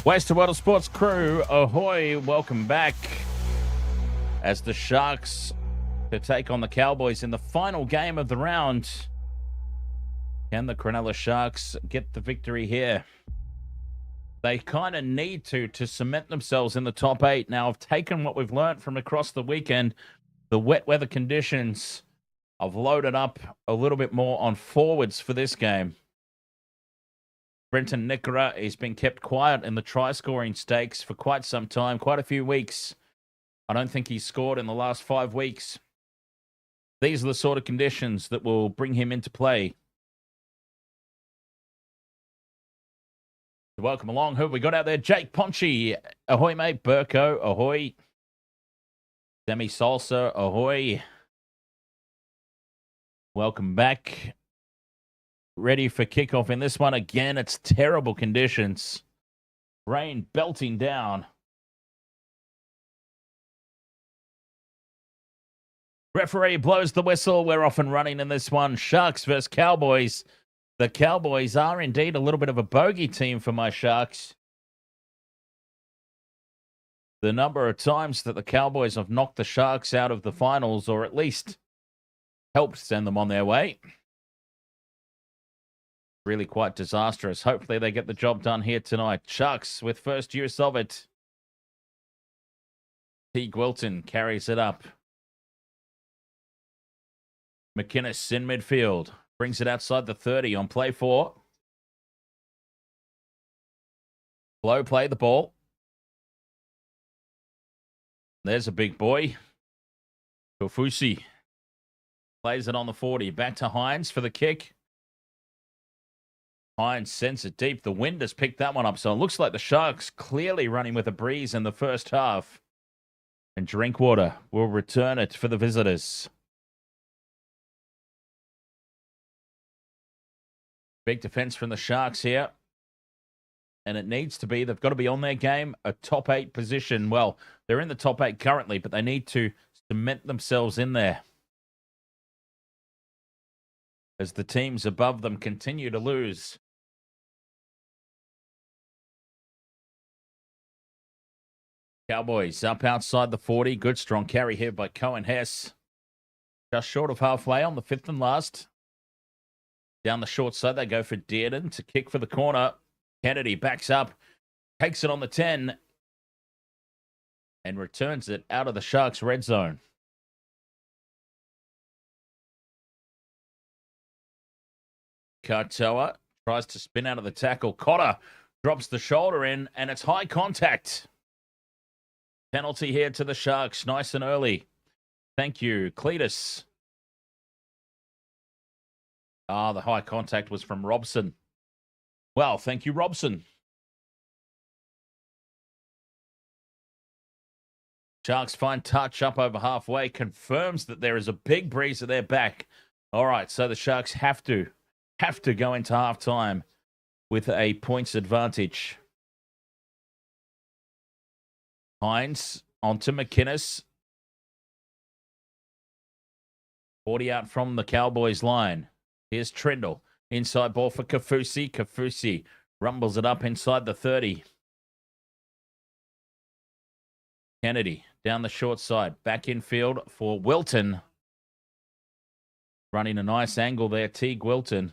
Wasted World of Sports crew, ahoy, welcome back. As the Sharks to take on the Cowboys in the final game of the round. Can the Cronulla Sharks get the victory here? They kind of need to cement themselves in the top 8. Now, I've taken what we've learned from across the weekend. The wet weather conditions, I've loaded up a little bit more on forwards for this game. Brenton Nickera has been kept quiet in the try-scoring stakes for quite some time, quite a few weeks. I don't think he's scored in the last 5 weeks. These are the sort of conditions that will bring him into play. Welcome along. Who have we got out there? Jake Ponchi. Ahoy, mate. Burko. Ahoy. Demi Salsa. Ahoy. Welcome back. Ready for kickoff in this one. Again, it's terrible conditions. Rain belting down. Referee blows the whistle. We're off and running in this one. Sharks versus Cowboys. The Cowboys are indeed a little bit of a bogey team for my Sharks. The number of times that the Cowboys have knocked the Sharks out of the finals, or at least helped send them on their way. Really quite disastrous. Hopefully they get the job done here tonight. Sharks with first use of it. T. Gwilton carries it up. McInnes in midfield. Brings it outside the 30 on play 4. Blow play the ball. There's a big boy. Kofusi plays it on the 40. Back to Hines for the kick. Hines sends it deep. The wind has picked that one up. So it looks like the Sharks clearly running with a breeze in the first half. And Drinkwater will return it for the visitors. Big defense from the Sharks here. And it needs to be, they've got to be on their game, a top 8 position. Well, they're in the top 8 currently, but they need to cement themselves in there. As the teams above them continue to lose. Cowboys up outside the 40. Good strong carry here by Cohen Hess. Just short of halfway on the 5th and last. Down the short side, they go for Dearden to kick for the corner. Kennedy backs up, takes it on the 10, and returns it out of the Sharks' red zone. Katoa tries to spin out of the tackle. Cotter drops the shoulder in, and it's high contact. Penalty here to the Sharks, nice and early. Thank you, Cletus. The high contact was from Robson. Well, thank you, Robson. Sharks find touch up over halfway, confirms that there is a big breeze at their back. All right, so the Sharks have to go into halftime with a points advantage. Hines onto McInnes. 40 out from the Cowboys line. Here's Trindle. Inside ball for Kafusi. Kafusi rumbles it up inside the 30. Kennedy down the short side. Back in field for Wilton. Running a nice angle there, Teague Wilton.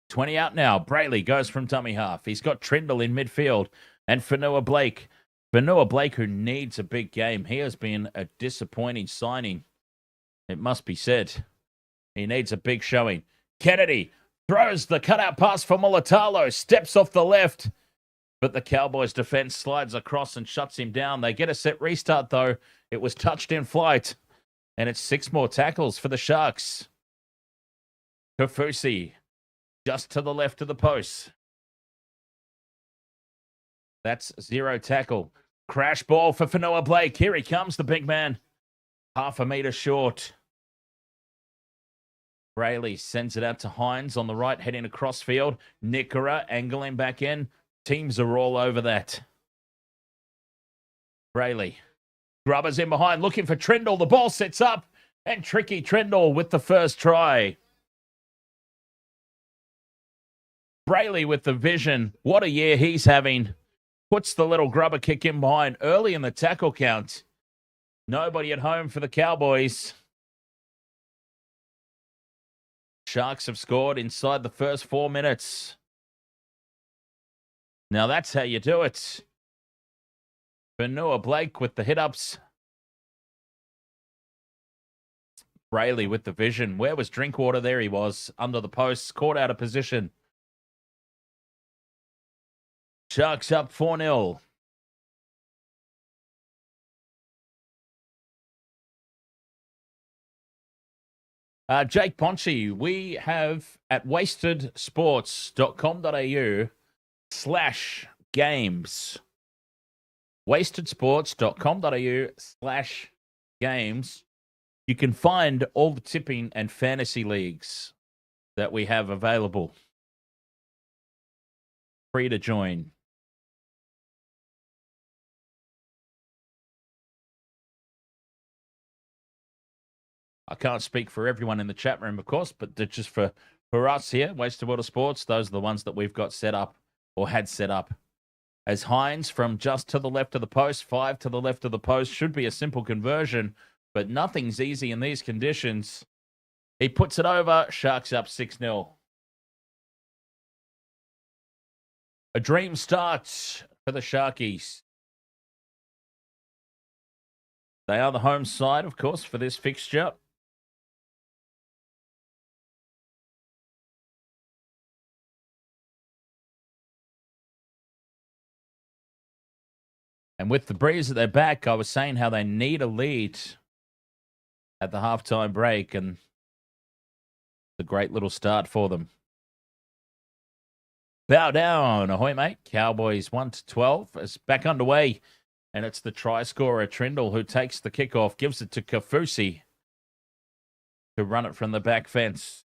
20 out now. Brayley goes from dummy half. He's got Trindle in midfield. And Fanua Blake. Fanua Blake, who needs a big game. He has been a disappointing signing, it must be said. He needs a big showing. Kennedy throws the cutout pass for Mulatalo. Steps off the left. But the Cowboys defense slides across and shuts him down. They get a set restart, though. It was touched in flight. And it's 6 more tackles for the Sharks. Kafusi just to the left of the post. That's 0 tackle. Crash ball for Fanua Blake. Here he comes, the big man. Half a metre short. Brayley sends it out to Hines on the right, heading across field. Nickera angling back in. Teams are all over that. Brayley. Grubbers in behind, looking for Trindle. The ball sets up, and Tricky Trindle with the first try. Brayley with the vision. What a year he's having. Puts the little grubber kick in behind early in the tackle count. Nobody at home for the Cowboys. Sharks have scored inside the first 4 minutes. Now that's how you do it. Queensland Blake with the hit-ups. Brayley with the vision. Where was Drinkwater? There he was, under the posts, caught out of position. Sharks up 4-0. Jake Ponchi, we have at wastedsports.com.au/games. wastedsports.com.au/games. You can find all the tipping and fantasy leagues that we have available. Free to join. I can't speak for everyone in the chat room, of course, but just for us here, Wasted Water Sports, those are the ones that we've got set up or had set up. As Hines from just to the left of the post, 5 to the left of the post, should be a simple conversion, but nothing's easy in these conditions. He puts it over, Sharks up 6-0. A dream starts for the Sharkies. They are the home side, of course, for this fixture. And with the breeze at their back, I was saying how they need a lead at the halftime break, and it's a great little start for them. Bow down, ahoy, mate. Cowboys 1-12. It's back underway, and it's the try scorer, Trindle, who takes the kickoff, gives it to Kafusi to run it from the back fence.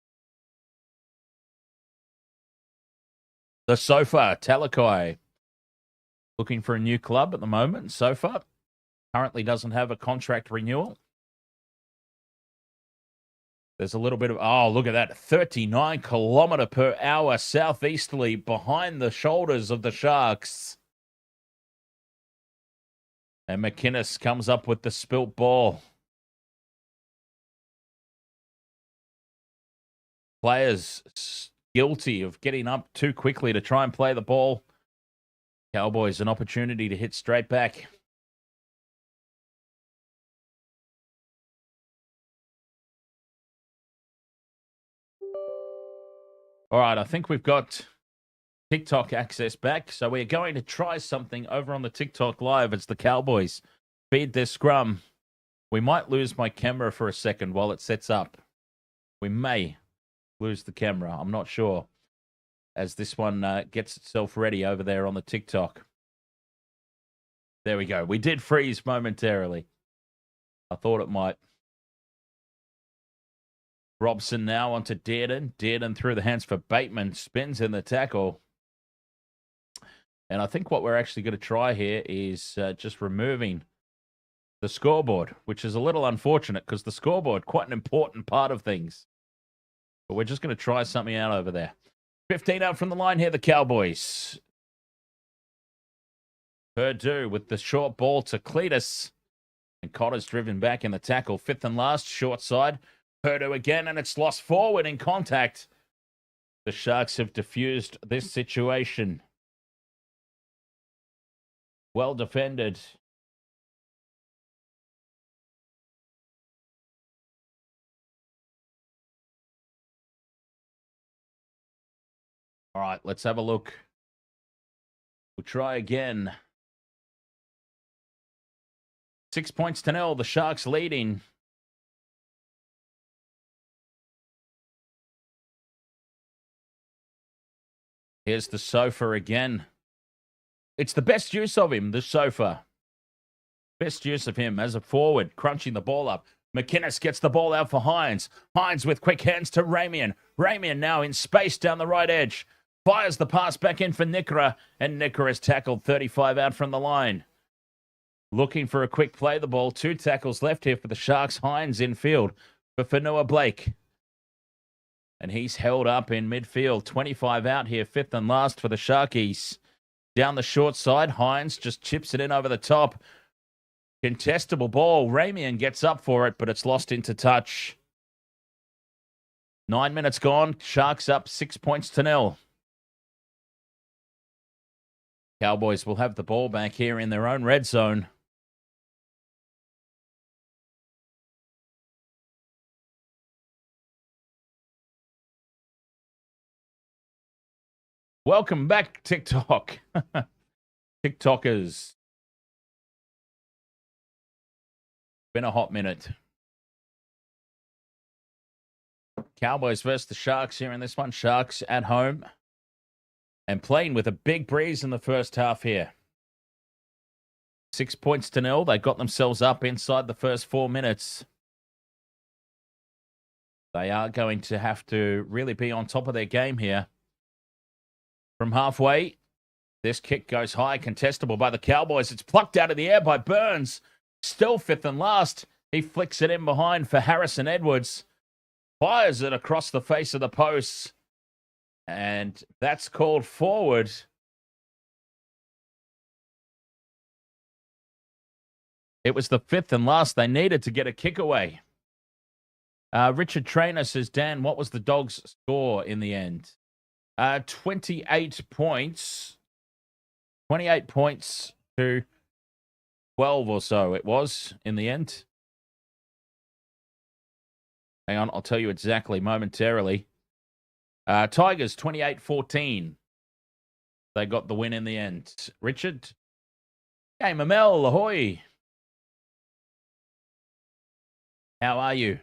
The sofa, Talakai. Looking for a new club at the moment. Sofa currently doesn't have a contract renewal. There's a little bit of, oh, look at that, 39 kilometre per hour southeasterly behind the shoulders of the Sharks. And McInnes comes up with the spilt ball. Players guilty of getting up too quickly to try and play the ball. Cowboys an opportunity to hit straight back. All right, I think we've got TikTok access back, so we're going to try something over on the TikTok Live as the Cowboys feed their scrum. We might lose my camera for a second while it sets up. We may lose the camera. I'm not sure, as this one gets itself ready over there on the TikTok. There we go. We did freeze momentarily. I thought it might. Robson now onto Dearden. Dearden through the hands for Bateman. Spins in the tackle. And I think what we're actually going to try here is just removing the scoreboard, which is a little unfortunate because the scoreboard, quite an important part of things. But we're just going to try something out over there. 15 out from the line here, the Cowboys. Purdue with the short ball to Cletus. And Cotter's driven back in the tackle. Fifth and last, short side. Purdue again, and it's lost forward in contact. The Sharks have diffused this situation. Well defended. All right, let's have a look. We'll try again. 6-0. The Sharks leading. Here's the sofa again. It's the best use of him, the sofa. Best use of him as a forward, crunching the ball up. McInnes gets the ball out for Hines. Hines with quick hands to Ramian. Ramian now in space down the right edge. Fires the pass back in for Nikora, and Nikora is tackled 35 out from the line. Looking for a quick play the ball. 2 tackles left here for the Sharks. Hines in field for Queensland Blake. And he's held up in midfield. 25 out here, fifth and last for the Sharkies. Down the short side, Hines just chips it in over the top. Contestable ball. Ramian gets up for it, but it's lost into touch. 9 minutes gone. Sharks up 6 points to 0. Cowboys will have the ball back here in their own red zone. Welcome back, TikTok. TikTokers. Been a hot minute. Cowboys versus the Sharks here in this one. Sharks at home. And playing with a big breeze in the first half here. 6 points to 0. They got themselves up inside the first 4 minutes. They are going to have to really be on top of their game here. From halfway, this kick goes high, contestable by the Cowboys. It's plucked out of the air by Burns. Still fifth and last. He flicks it in behind for Harrison Edwards. Fires it across the face of the post. And that's called forward. It was the fifth and last they needed to get a kick away. Richard Trainer says, Dan, what was the Dogs' score in the end? 28 points. 28 points to 12 or so it was in the end. Hang on, I'll tell you exactly momentarily. Tigers 28-14. They got the win in the end. Richard? Hey, Mamel, ahoy. How are you?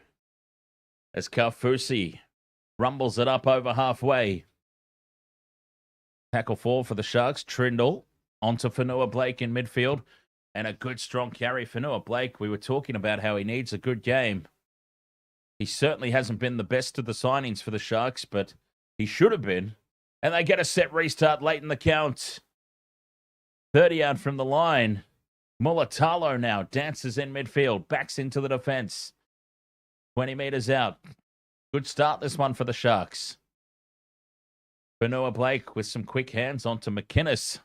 As Kaufusi rumbles it up over halfway. Tackle 4 for the Sharks. Trindle onto Fanua Blake in midfield. And a good, strong carry. Fanua Blake, we were talking about how he needs a good game. He certainly hasn't been the best of the signings for the Sharks, but he should have been. And they get a set restart late in the count. 30 out from the line. Mulatalo now dances in midfield. Backs into the defense. 20 meters out. Good start this one for the Sharks. Fanua Blake with some quick hands onto McInnes.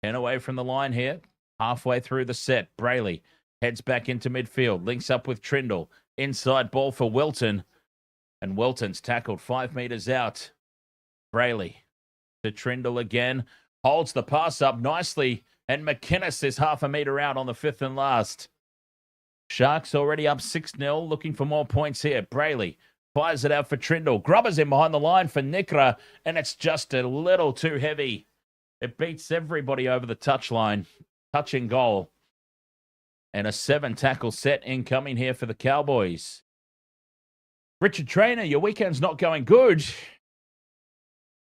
10 away from the line here. Halfway through the set. Brayley heads back into midfield. Links up with Trindle. Inside ball for Wilton. And Wilton's tackled 5 meters out. Brayley to Trindle again. Holds the pass up nicely. And McInnes is half a meter out on the fifth and last. Sharks already up 6-0. Looking for more points here. Brayley fires it out for Trindle. Grubbers in behind the line for Nikra. And it's just a little too heavy. It beats everybody over the touchline. Touching goal. And a 7-tackle set incoming here for the Cowboys. Richard Trainer, your weekend's not going good.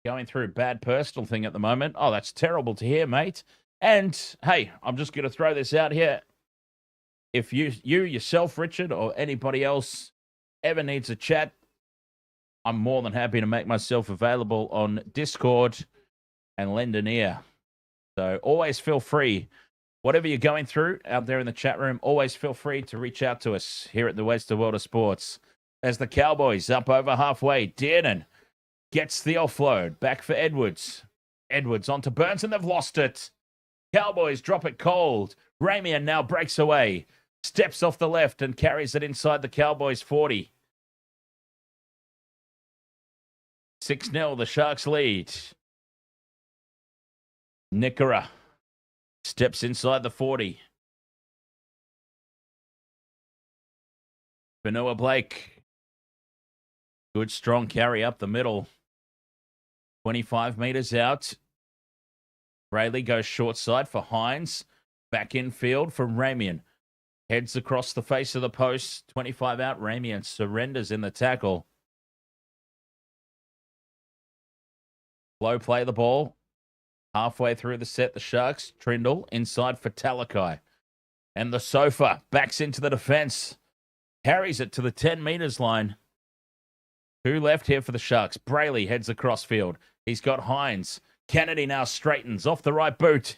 Going through a bad personal thing at the moment. Oh, that's terrible to hear, mate. And, hey, I'm just going to throw this out here. If you yourself, Richard, or anybody else ever needs a chat, I'm more than happy to make myself available on Discord and lend an ear. So always feel free. Whatever you're going through out there in the chat room, always feel free to reach out to us here at the Western World of Sports. As the Cowboys up over halfway, Dearden gets the offload. Back for Edwards. Edwards onto Burns, and they've lost it. Cowboys drop it cold. Ramian now breaks away. Steps off the left and carries it inside the Cowboys 40. 6-0, the Sharks lead. Nikara steps inside the 40. Fanua Blake. Good, strong carry up the middle. 25 meters out. Rayleigh goes short side for Hines. Back in field for Ramian. Heads across the face of the post. 25 out. Ramian surrenders in the tackle. Low play the ball. Halfway through the set, the Sharks. Trindle inside for Talakai. And the sofa backs into the defense. Carries it to the 10 meters line. 2 left here for the Sharks. Brayley heads across field. He's got Hines. Kennedy now straightens off the right boot.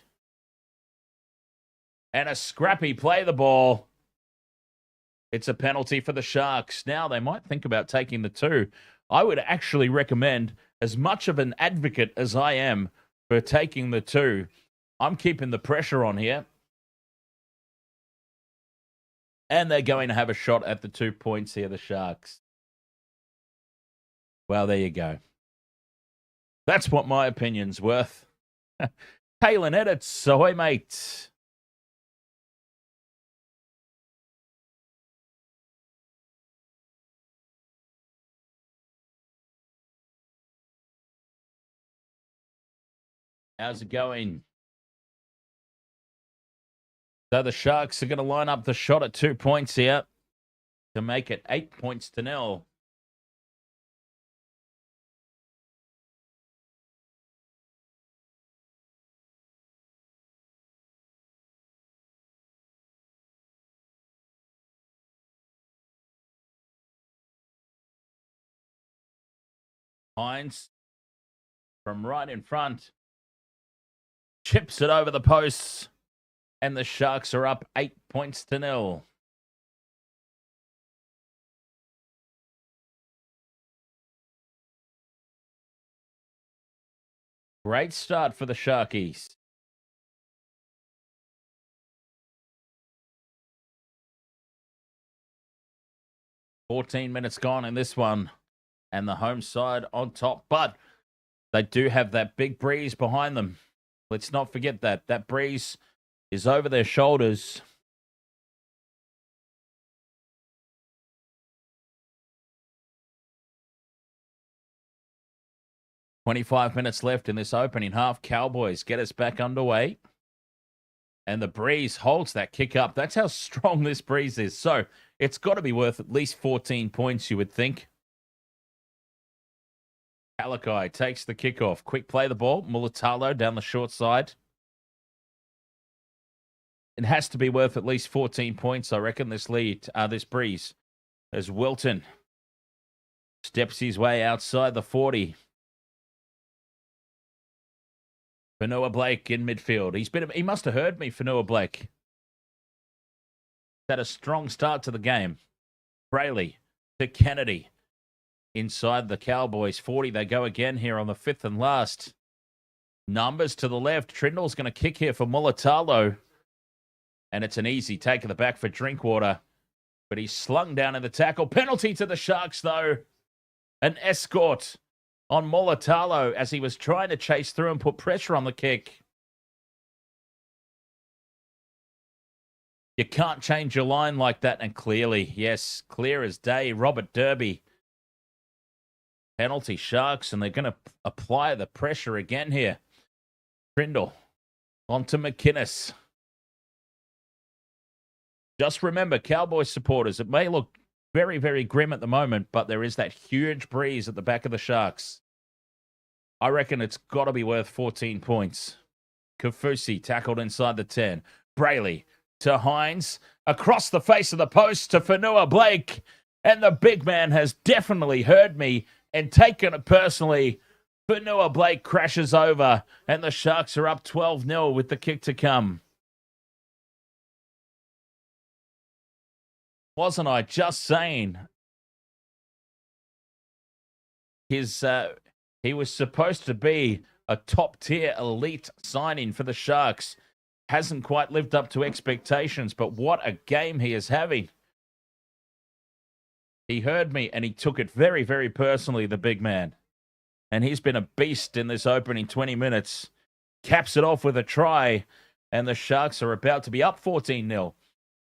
And a scrappy play the ball. It's a penalty for the Sharks. Now they might think about taking the 2. I would actually recommend, as much of an advocate as I am for taking the 2, I'm keeping the pressure on here. And they're going to have a shot at the 2 points here, the Sharks. Well, there you go. That's what my opinion's worth. Kalen edits. Ahoy, mate. How's it going? So the Sharks are going to line up the shot at 2 points here to make it 8-0. Hines from right in front chips it over the posts, and the Sharks are up 8-0. Great start for the Sharkies. $14 gone in this one, and the home side on top. But they do have that big breeze behind them. Let's not forget that. That breeze is over their shoulders. $25 left in this opening half. Cowboys get us back underway. And the breeze holds that kick up. That's how strong this breeze is. So it's got to be worth at least 14 points, you would think. Alakai takes the kickoff. Quick play the ball. Mulatalo down the short side. It has to be worth at least 14 points, I reckon, this breeze. As Wilton steps his way outside the 40. Fanua Blake in midfield. He must have heard me, Fanua Blake. Had a strong start to the game. Brayley to Kennedy. Inside the Cowboys 40. They go again here on the 5th and last. Numbers to the left. Trindle's going to kick here for Mulatalo. And it's an easy take of the back for Drinkwater. But he's slung down in the tackle. Penalty to the Sharks, though. An escort on Mulatalo as he was trying to chase through and put pressure on the kick. You can't change your line like that. And clearly, yes, clear as day. Robert Derby. Penalty Sharks, and they're going to apply the pressure again here. Trindle onto McInnes. Just remember, Cowboys supporters, it may look very, very grim at the moment, but there is that huge breeze at the back of the Sharks. I reckon it's got to be worth 14 points. Kafusi tackled inside the 10. Brayley to Hines. Across the face of the post to Fanua Blake. And the big man has definitely heard me and taken it personally. Fanua Blake crashes over, and the Sharks are up 12-0 with the kick to come. Wasn't I just saying? He was supposed to be a top-tier elite signing for the Sharks. Hasn't quite lived up to expectations, but what a game he is having. He heard me, and he took it very, very personally, the big man. And he's been a beast in this opening 20 minutes. Caps it off with a try, and the Sharks are about to be up 14-0.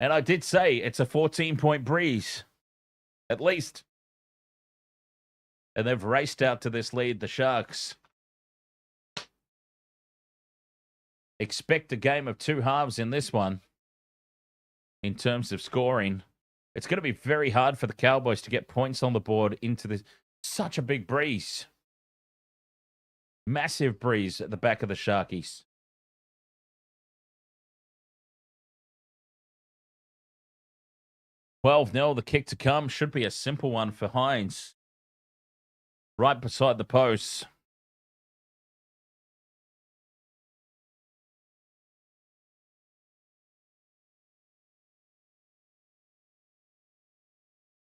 And I did say it's a 14-point breeze, at least. And they've raced out to this lead, the Sharks. Expect a game of 2 halves in this one in terms of scoring. It's going to be very hard for the Cowboys to get points on the board into this. Such a big breeze. Massive breeze at the back of the Sharkies. $12-0, the kick to come. Should be a simple one for Hines. Right beside the posts.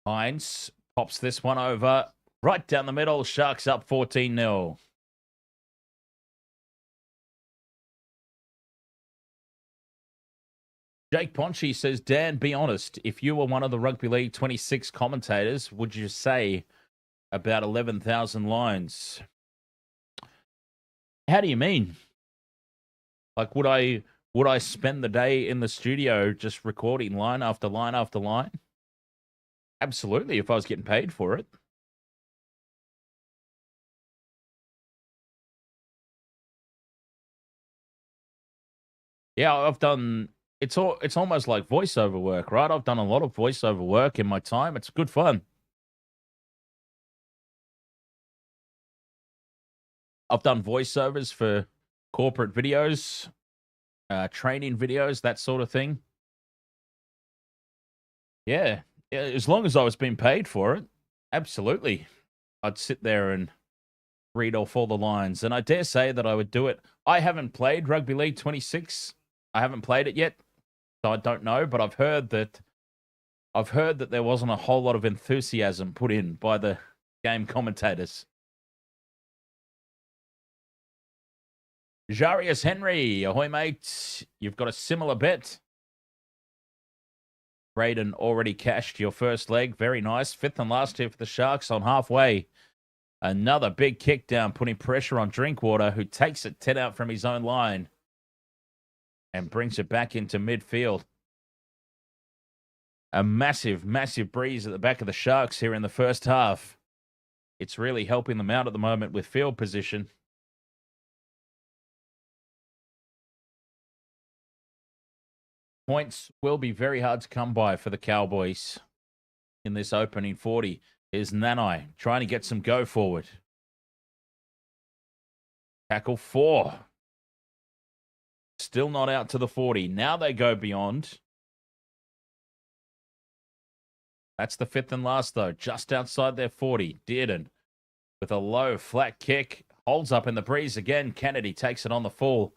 Hines pops this one over right down the middle. Sharks up 14-0. Jake Ponchi says, Dan, be honest. If you were one of the Rugby League 26 commentators, would you say about 11,000 lines? How do you mean? Like, would I spend the day in the studio just recording line after line after line? Absolutely, if I was getting paid for it. Yeah, I've done... It's almost like voiceover work, right? I've done a lot of voiceover work in my time. It's good fun. I've done voiceovers for corporate videos, training videos, that sort of thing. Yeah, as long as I was being paid for it, absolutely. I'd sit there and read off all the lines, and I dare say that I would do it. I haven't played Rugby League 26. I haven't played it yet, so I don't know, but I've heard that there wasn't a whole lot of enthusiasm put in by the game commentators. Jarius Henry, ahoy, mate. You've got a similar bet. Braden already cashed your first leg. Very nice. Fifth and last here for the Sharks on halfway. Another big kick down, putting pressure on Drinkwater, who takes it 10 out from his own line and brings it back into midfield. A massive, massive breeze at the back of the Sharks here in the first half. It's really helping them out at the moment with field position. Points will be very hard to come by for the Cowboys in this opening 40. Here's Nanai trying to get some go forward. Tackle 4. Still not out to the 40. Now they go beyond. That's the fifth and last, though. Just outside their 40. Dearden with a low, flat kick. Holds up in the breeze again. Kennedy takes it on the full.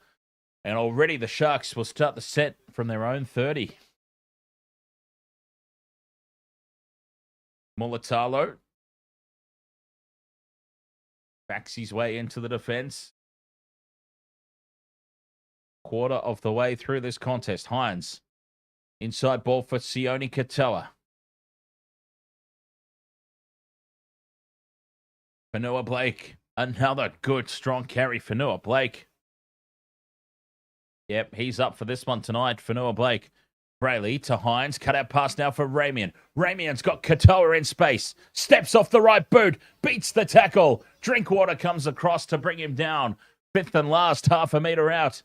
And already the Sharks will start the set from their own 30. Mulatalo backs his way into the defense. Quarter of the way through this contest. Hines. Inside ball for Sione Katoa. Fanua Blake. Another good, strong carry. Fanua Blake. Yep, he's up for this one tonight. Fanua Blake. Brayley to Hines. Cut out pass now for Ramian. Ramian's got Katoa in space. Steps off the right boot. Beats the tackle. Drinkwater comes across to bring him down. Fifth and last, half a metre out.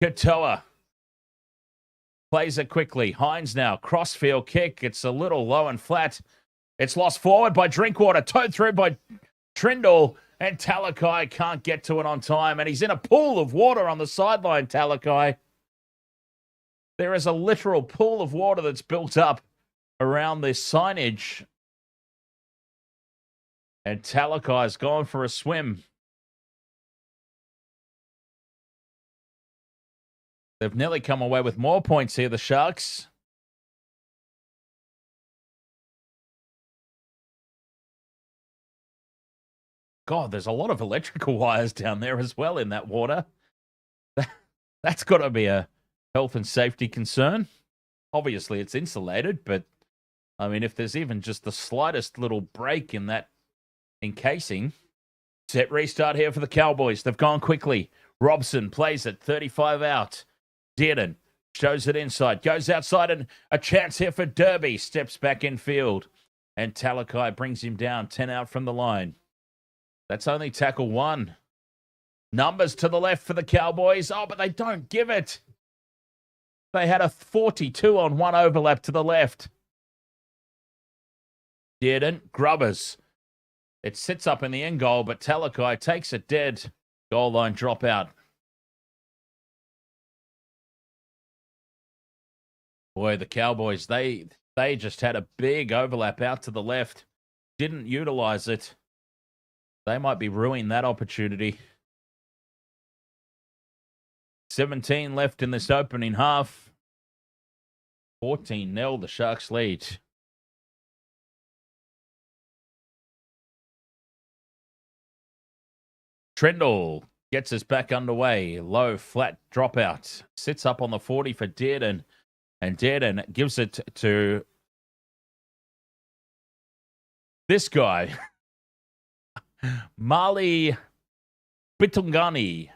Katoa plays it quickly. Hines now. Crossfield kick. It's a little low and flat. It's lost forward by Drinkwater. Towed through by Trindle. And Talakai can't get to it on time. And he's in a pool of water on the sideline, Talakai. There is a literal pool of water that's built up around this signage. And Talakai's gone for a swim. They've nearly come away with more points here, the Sharks. God, there's a lot of electrical wires down there as well in that water. That's got to be a health and safety concern. Obviously, it's insulated, but I mean, if there's even just the slightest little break in that encasing. Set restart here for the Cowboys. They've gone quickly. Robson plays it, 35 out. Dearden shows it inside, goes outside, and a chance here for Derby. Steps back in field, and Talakai brings him down, 10 out from the line. That's only tackle 1. Numbers to the left for the Cowboys. Oh, but they don't give it. They had a 42 on 1 overlap to the left. Dearden, Grubbers. It sits up in the end goal, but Talakai takes it dead. Goal line dropout. Boy, the Cowboys, they just had a big overlap out to the left. Didn't utilize it. They might be ruining that opportunity. 17 left in this opening half. 14-0, the Sharks lead. Trindle gets us back underway. Low, flat dropout. Sits up on the 40 for Dearden. And Dearden gives it to this guy. Mali Bitungani.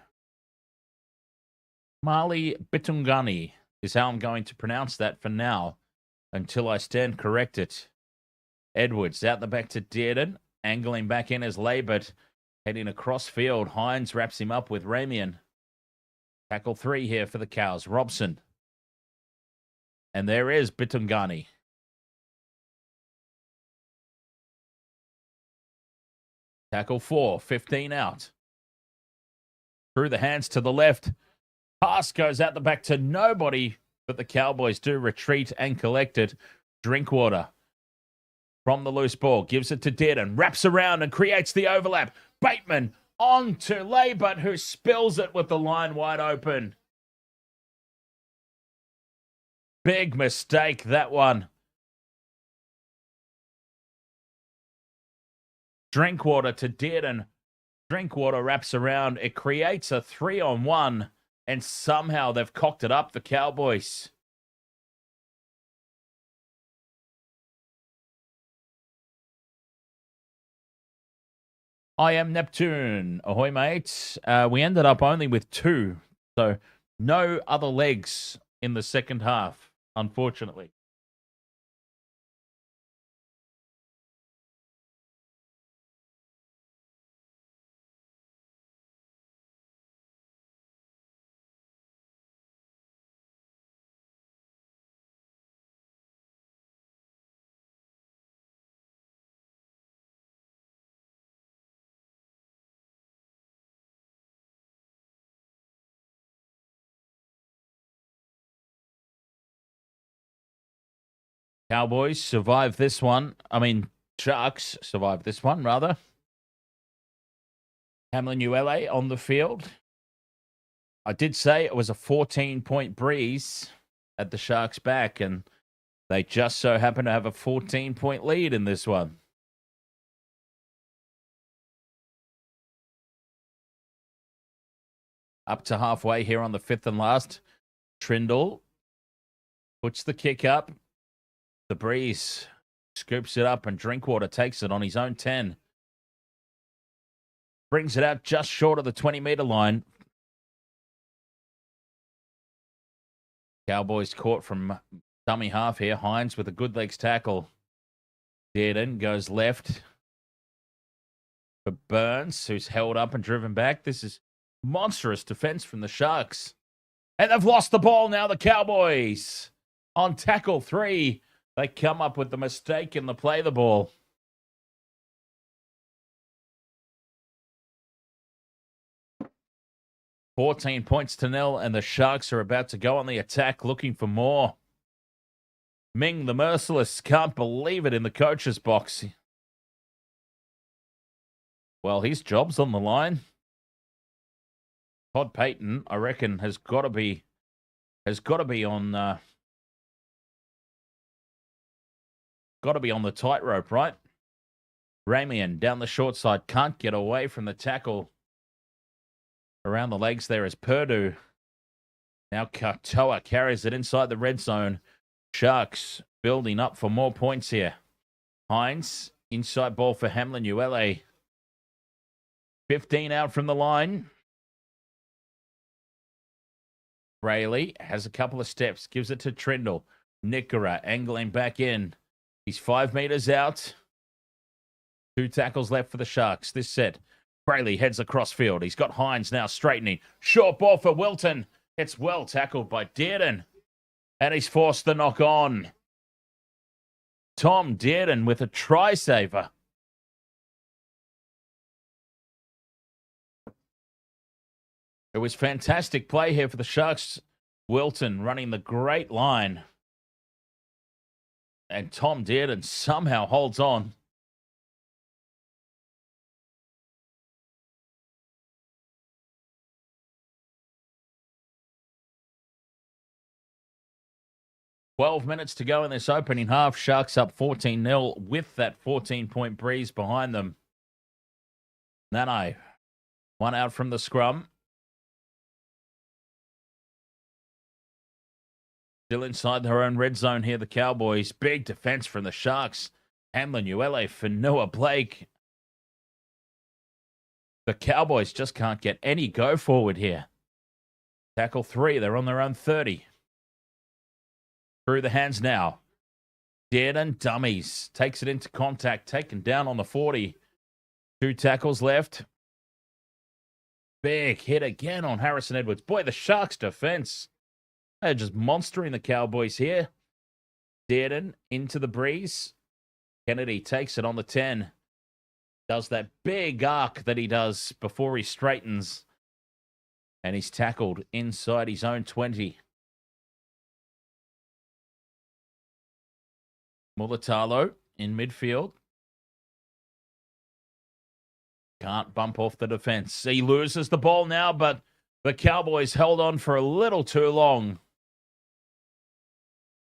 Mali Bitungani is how I'm going to pronounce that for now until I stand corrected. Edwards out the back to Dearden. Angling back in as Labert. Heading across field. Hines wraps him up with Ramian. Tackle 3 here for the Cows. Robson. And there is Bitungani. Tackle 4. 15 out. Through the hands to the left. Pass goes out the back to nobody, but the Cowboys do retreat and collect it. Drinkwater from the loose ball. Gives it to Dearden. Wraps around and creates the overlap. Bateman on to Labert, who spills it with the line wide open. Big mistake, that one. Drinkwater to Dearden. Drinkwater wraps around. It creates a 3-on-1, and somehow they've cocked it up, the Cowboys. I am Neptune. Ahoy, mates. We ended up only with 2, so no other legs in the second half, unfortunately. Cowboys survive this one. Sharks survive this one, rather. Hamlin ULA on the field. I did say it was a 14-point breeze at the Sharks' back, and they just so happen to have a 14-point lead in this one. Up to halfway here on the 5th and last. Trindle puts the kick up. The breeze scoops it up, and Drinkwater takes it on his own 10. Brings it out just short of the 20-meter line. Cowboys caught from dummy half here. Hines with a good legs tackle. Dearden goes left for Burns, who's held up and driven back. This is monstrous defense from the Sharks. And they've lost the ball now, the Cowboys. On tackle 3, they come up with the mistake in the play the ball. $14 points to 0, and the Sharks are about to go on the attack looking for more. Ming, the merciless, can't believe it in the coach's box. Well, his job's on the line. Todd Payton, I reckon, has got to be on the tightrope, right? Ramian down the short side, can't get away from the tackle. Around the legs there is Purdue. Now Katoa carries it inside the red zone. Sharks building up for more points here. Hines, inside ball for Hamlin ULA. 15 out from the line. Brayley has a couple of steps, gives it to Trindle. Nickera angling back in. He's 5 meters out. 2 tackles left for the Sharks this set. Brayley heads across field. He's got Hines now straightening. Short ball for Wilton. It's well tackled by Dearden. And he's forced the knock on. Tom Dearden with a try saver. It was fantastic play here for the Sharks. Wilton running the great line. And Tom Dearden somehow holds on. $12 minutes to go in this opening half. Sharks up 14-0 with that 14-point breeze behind them. Nano One out from the scrum. Still inside their own red zone here, the Cowboys. Big defense from the Sharks. Hamlin, Uele, Fanua, Blake. The Cowboys just can't get any go forward here. Tackle 3. They're on their own 30. Through the hands now. Dearden, dummies. Takes it into contact. Taken down on the 40. 2 tackles left. Big hit again on Harrison Edwards. Boy, the Sharks' defense. They're just monstering the Cowboys here. Dearden into the breeze. Kennedy takes it on the 10. Does that big arc that he does before he straightens. And he's tackled inside his own 20. Mulatalo in midfield. Can't bump off the defense. He loses the ball now, but the Cowboys held on for a little too long.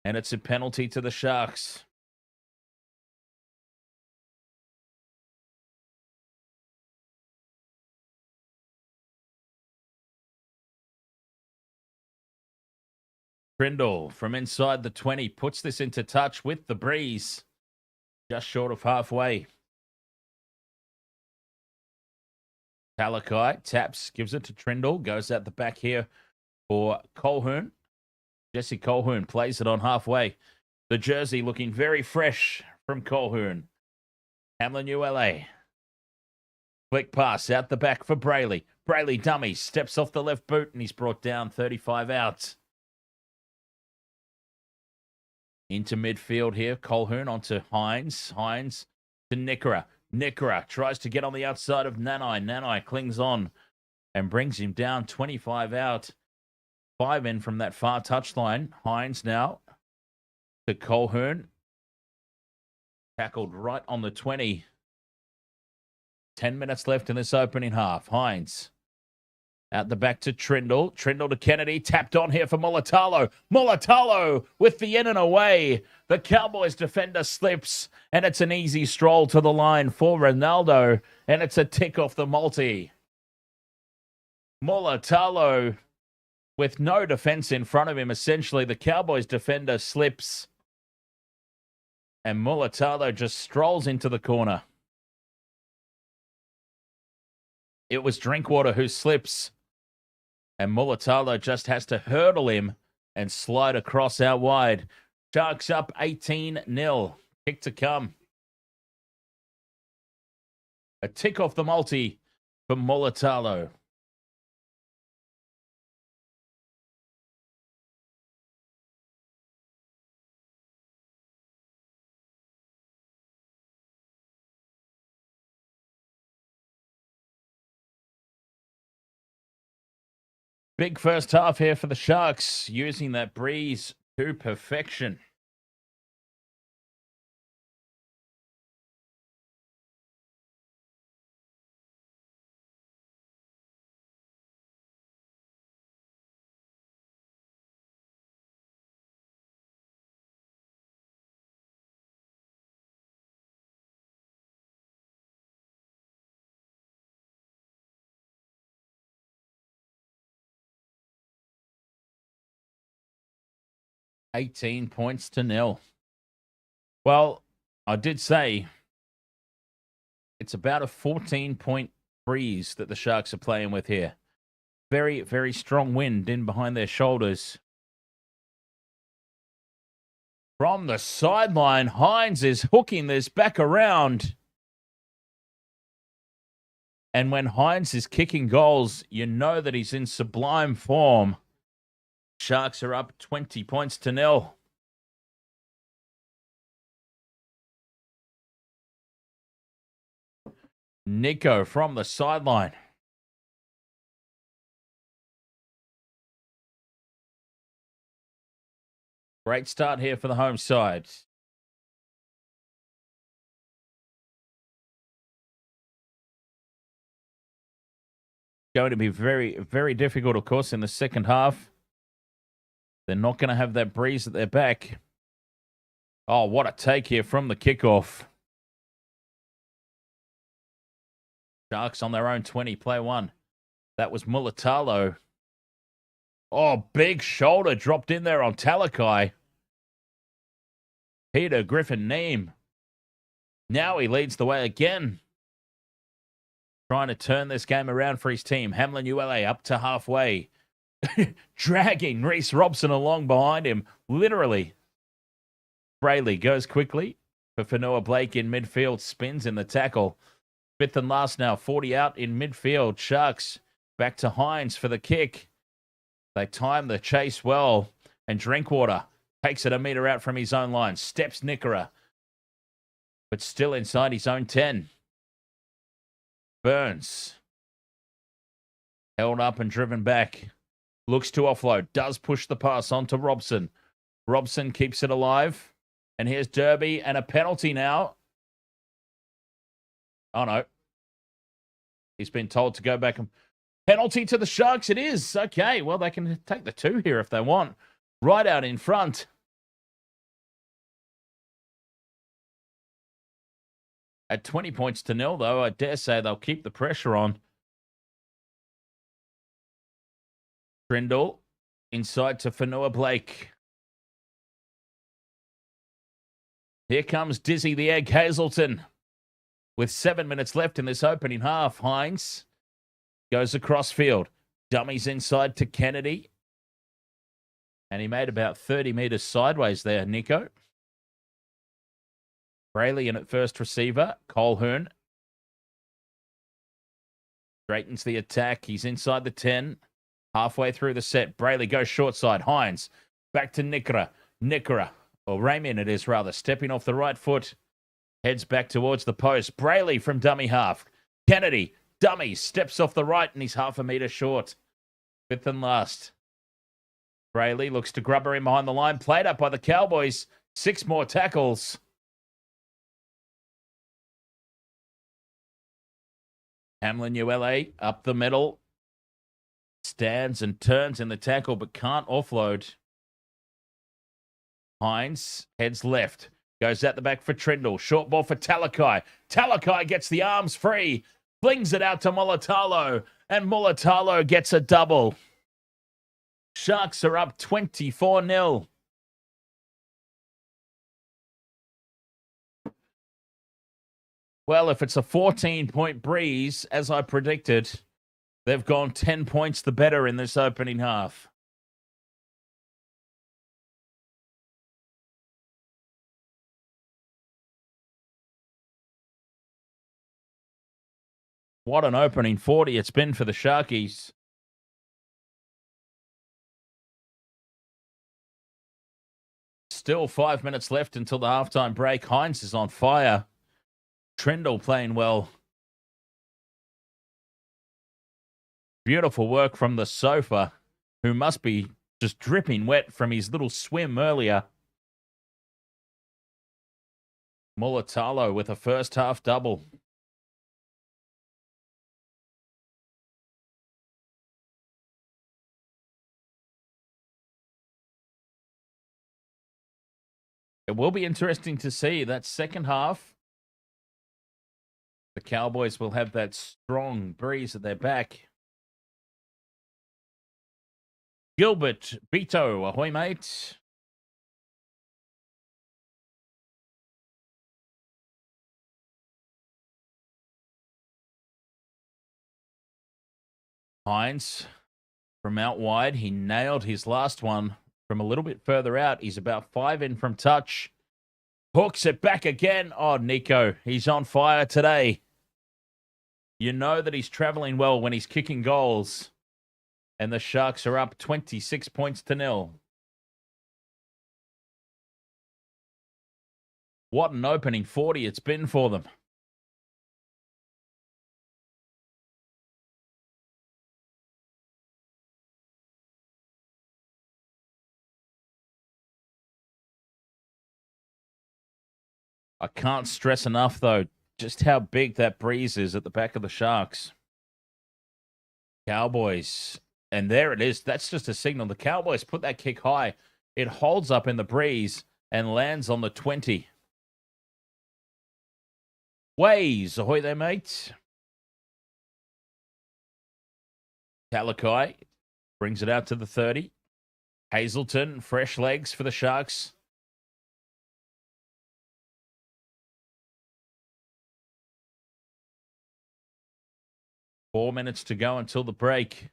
And it's a penalty to the Sharks. Trindle from inside the 20 puts this into touch with the breeze. Just short of halfway. Talakai taps, gives it to Trindle. Goes out the back here for Colquhoun. Jesse Colquhoun plays it on halfway. The jersey looking very fresh from Colquhoun. Hamlin ULA. Quick pass out the back for Brayley. Brayley dummy, steps off the left boot and he's brought down 35 out. Into midfield here. Colquhoun onto Hines. Hines to Nickera. Nickera tries to get on the outside of Nanai. Nanai clings on and brings him down 25 out. 5 in from that far touchline. Hines now to Colquhoun. Tackled right on the 20. 10 minutes left in this opening half. Hines out the back to Trindle. Trindle to Kennedy. Tapped on here for Mulatalo. Mulatalo with the in and away. The Cowboys defender slips, and it's an easy stroll to the line for Ronaldo, and it's a tick off the multi. Mulatalo with no defense in front of him. Essentially, the Cowboys defender slips, and Mulatalo just strolls into the corner. It was Drinkwater who slips, and Mulatalo just has to hurdle him and slide across out wide. Sharks up 18-0. Kick to come. A tick off the multi for Mulatalo. Big first half here for the Sharks, using that breeze to perfection. $18 to 0. Well, I did say it's about a 14-point breeze that the Sharks are playing with here. Very, very strong wind in behind their shoulders. From the sideline, Hines is hooking this back around. And when Hines is kicking goals, you know that he's in sublime form. Sharks are up 20 points to 0. Nico from the sideline. Great start here for the home side. Going to be very, very difficult, of course, in the second half. They're not going to have that breeze at their back. Oh, what a take here from the kickoff. Sharks on their own 20, play one. That was Mulatalo. Oh, big shoulder dropped in there on Talakai. Peter Griffin Neem. Now he leads the way again. Trying to turn this game around for his team. Hamlin ULA up to halfway. Dragging Reese Robson along behind him. Literally. Brayley goes quickly for Fanua Blake in midfield. Spins in the tackle. Fifth and last now. 40 out in midfield. Sharks back to Hines for the kick. They time the chase well. And Drinkwater takes it a metre out from his own line. Steps Nickera. But still inside his own 10. Burns. Held up and driven back. Looks to offload. Does push the pass on to Robson. Robson keeps it alive. And here's Derby and a penalty now. Oh, no. He's been told to go back. And penalty to the Sharks it is. Okay, well, they can take the 2 here if they want. Right out in front. At 20 points to 0, though, I dare say they'll keep the pressure on. Trindle inside to Fanua Blake. Here comes Dizzy the Egg Hazelton. With 7 minutes left in this opening half, Hines goes across field. Dummies inside to Kennedy. And he made about 30 metres sideways there, Nico. Brayley in at first receiver. Colehern straightens the attack. He's inside the 10. Halfway through the set. Brayley goes short side. Hines back to Nickera. Or Raymond it is rather. Stepping off the right foot. Heads back towards the post. Brayley from dummy half. Kennedy. Dummy. Steps off the right and he's half a metre short. Fifth and last. Brayley looks to grubber him behind the line. Played up by the Cowboys. 6 more tackles. Hamlin ULA up the middle. Stands and turns in the tackle but can't offload. Hines heads left. Goes out the back for Trindle. Short ball for Talakai. Talakai gets the arms free. Flings it out to Mulatalo. And Mulatalo gets a double. Sharks are up 24-0. Well, if it's a 14-point breeze, as I predicted, they've gone 10 points the better in this opening half. What an opening 40 it's been for the Sharkies. Still 5 minutes left until the halftime break. Hines is on fire. Trindle playing well. Beautiful work from the sofa, who must be just dripping wet from his little swim earlier. Mulatalo with a first half double. It will be interesting to see that second half. The Cowboys will have that strong breeze at their back. Gilbert Beto, ahoy, mate. Hines from out wide. He nailed his last one from a little bit further out. He's about 5 in from touch. Hooks it back again. Oh, Nico, he's on fire today. You know that he's traveling well when he's kicking goals. And the Sharks are up 26 points to 0. What an opening 40 it's been for them. I can't stress enough, though, just how big that breeze is at the back of the Sharks. Cowboys. And there it is. That's just a signal. The Cowboys put that kick high. It holds up in the breeze and lands on the 20. Ways. Ahoy there, mate. Talakai brings it out to the 30. Hazelton, fresh legs for the Sharks. Four minutes to go until the break.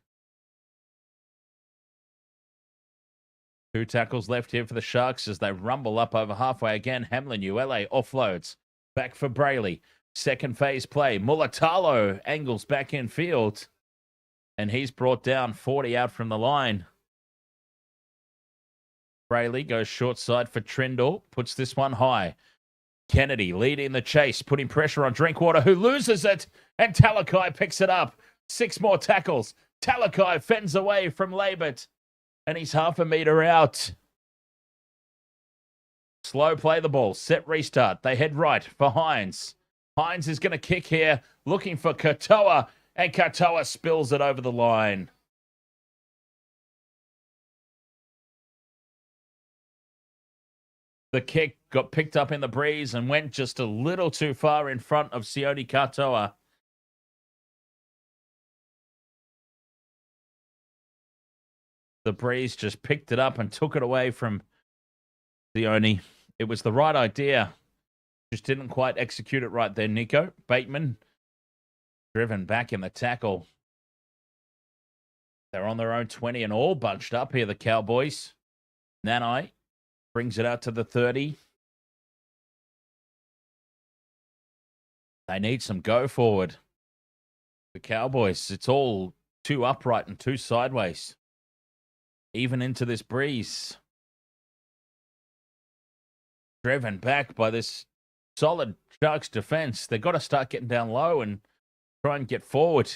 Two tackles left here for the Sharks as they rumble up over halfway again. Hamlin, ULA offloads. Back for Brayley. Second phase play. Mulatalo angles back in field. And he's brought down 40 out from the line. Brayley goes short side for Trindle. Puts this one high. Kennedy leading the chase, putting pressure on Drinkwater, who loses it. And Talakai picks it up. 6 more tackles. Talakai fends away from Labert. And he's half a metre out. Slow play the ball. Set restart. They head right for Hines. Hines is going to kick here. Looking for Katoa. And Katoa spills it over the line. The kick got picked up in the breeze and went just a little too far in front of Sione Katoa. The breeze just picked it up and took it away from Sione. It was the right idea. Just didn't quite execute it right there, Nico. Bateman driven back in the tackle. They're on their own 20 and all bunched up here, the Cowboys. Nanai brings it out to the 30. They need some go forward. The Cowboys, it's all too upright and too sideways. Even into this breeze. Driven back by this solid Sharks defense. They've got to start getting down low and try and get forward.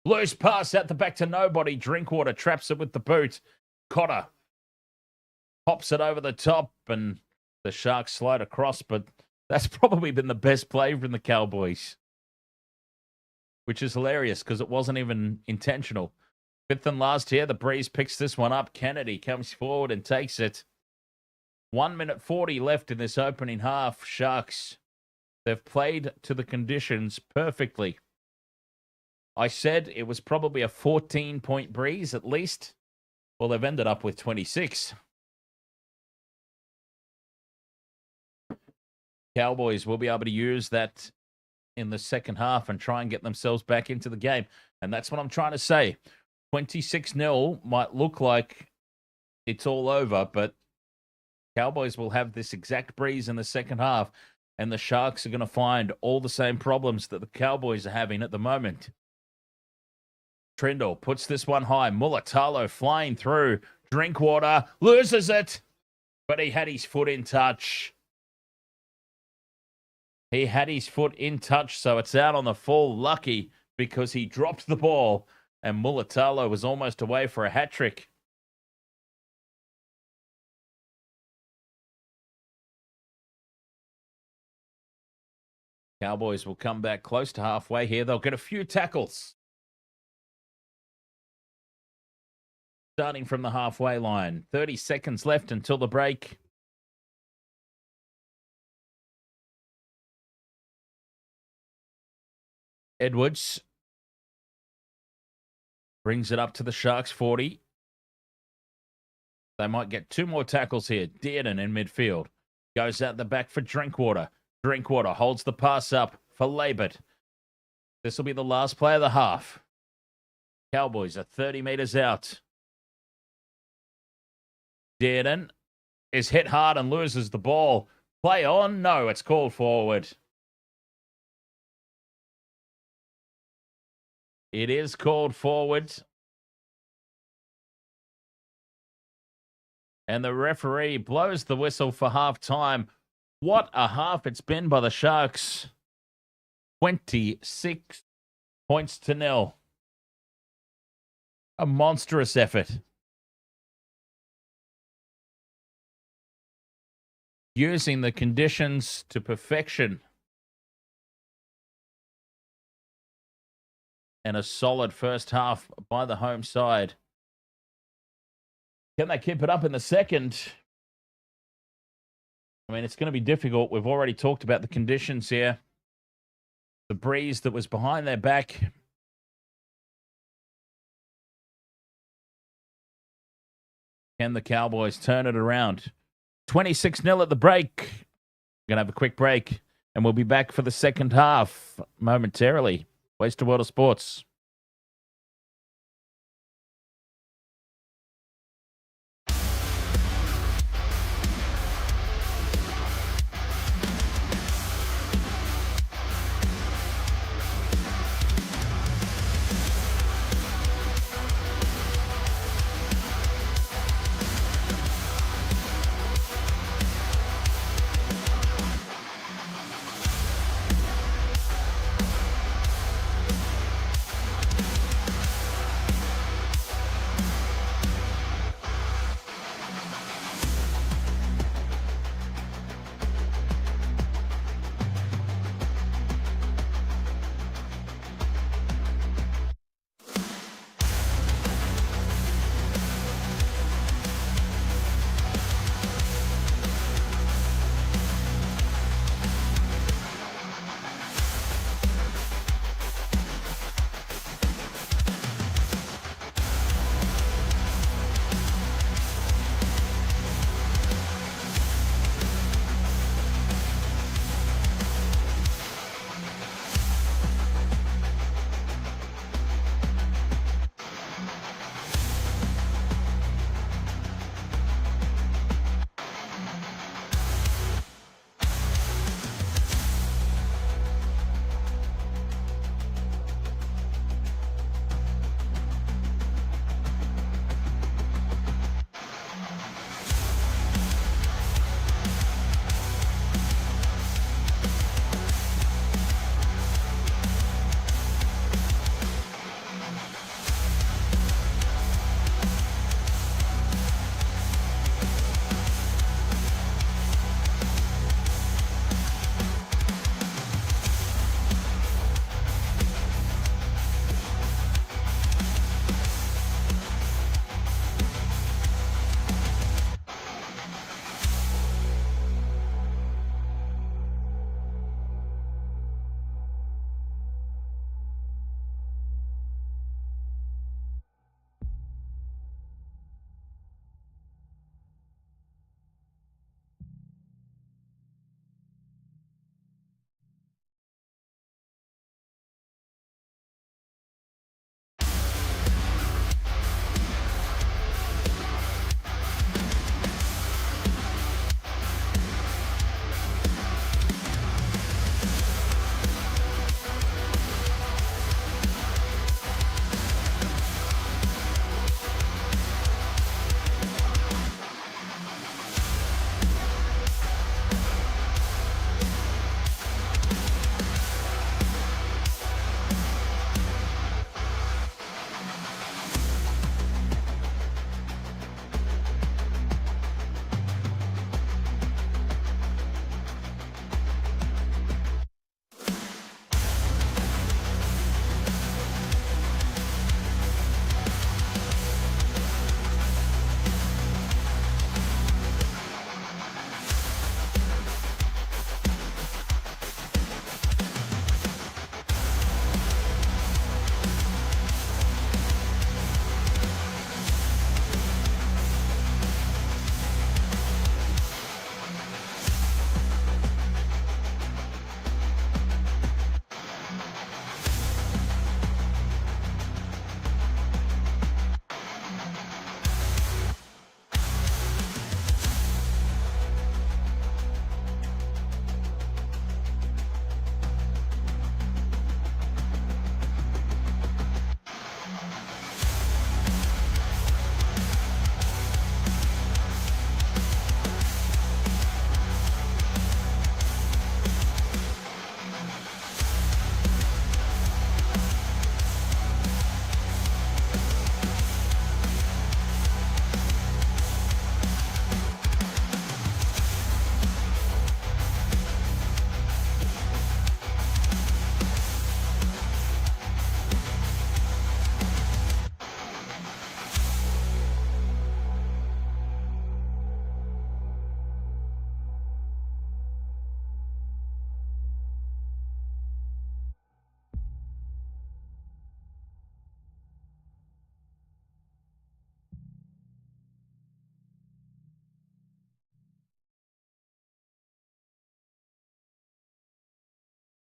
Loose pass out the back to nobody. Drinkwater traps it with the boot. Cotter pops it over the top and the Sharks slide across, but that's probably been the best play from the Cowboys. Which is hilarious because it wasn't even intentional. Fifth and last here, the breeze picks this one up. Kennedy comes forward and takes it. 1 minute 40 left in this opening half. Sharks, they've played to the conditions perfectly. I said it was probably a 14-point breeze at least. Well, they've ended up with 26. Cowboys will be able to use that in the second half and try and get themselves back into the game. And that's what I'm trying to say. 26-0 might look like it's all over, but Cowboys will have this exact breeze in the second half, and the Sharks are going to find all the same problems that the Cowboys are having at the moment. Trindle puts this one high. Mulatalo flying through. Drinkwater loses it, but he had his foot in touch. He had his foot in touch, so it's out on the full. Lucky because he dropped the ball, and Mulatalo was almost away for a hat trick. Cowboys will come back close to halfway here. They'll get a few tackles. Starting from the halfway line. 30 seconds left until the break. Edwards brings it up to the Sharks 40. They might get 2 more tackles here. Dearden in midfield. Goes out the back for Drinkwater. Drinkwater holds the pass up for Labert. This will be the last play of the half. Cowboys are 30 meters out. Dearden is hit hard and loses the ball. Play on? No, it's called forward. It is called forward. And the referee blows the whistle for halftime. What a half it's been by the Sharks. 26 points to 0. A monstrous effort. Using the conditions to perfection. And a solid first half by the home side. Can they keep it up in the second? I mean, it's going to be difficult. We've already talked about the conditions here. The breeze that was behind their back Can the Cowboys turn it around? 26-0 at the break. We're going to have a quick break, and we'll be back for the second half momentarily. Waste of World of Sports.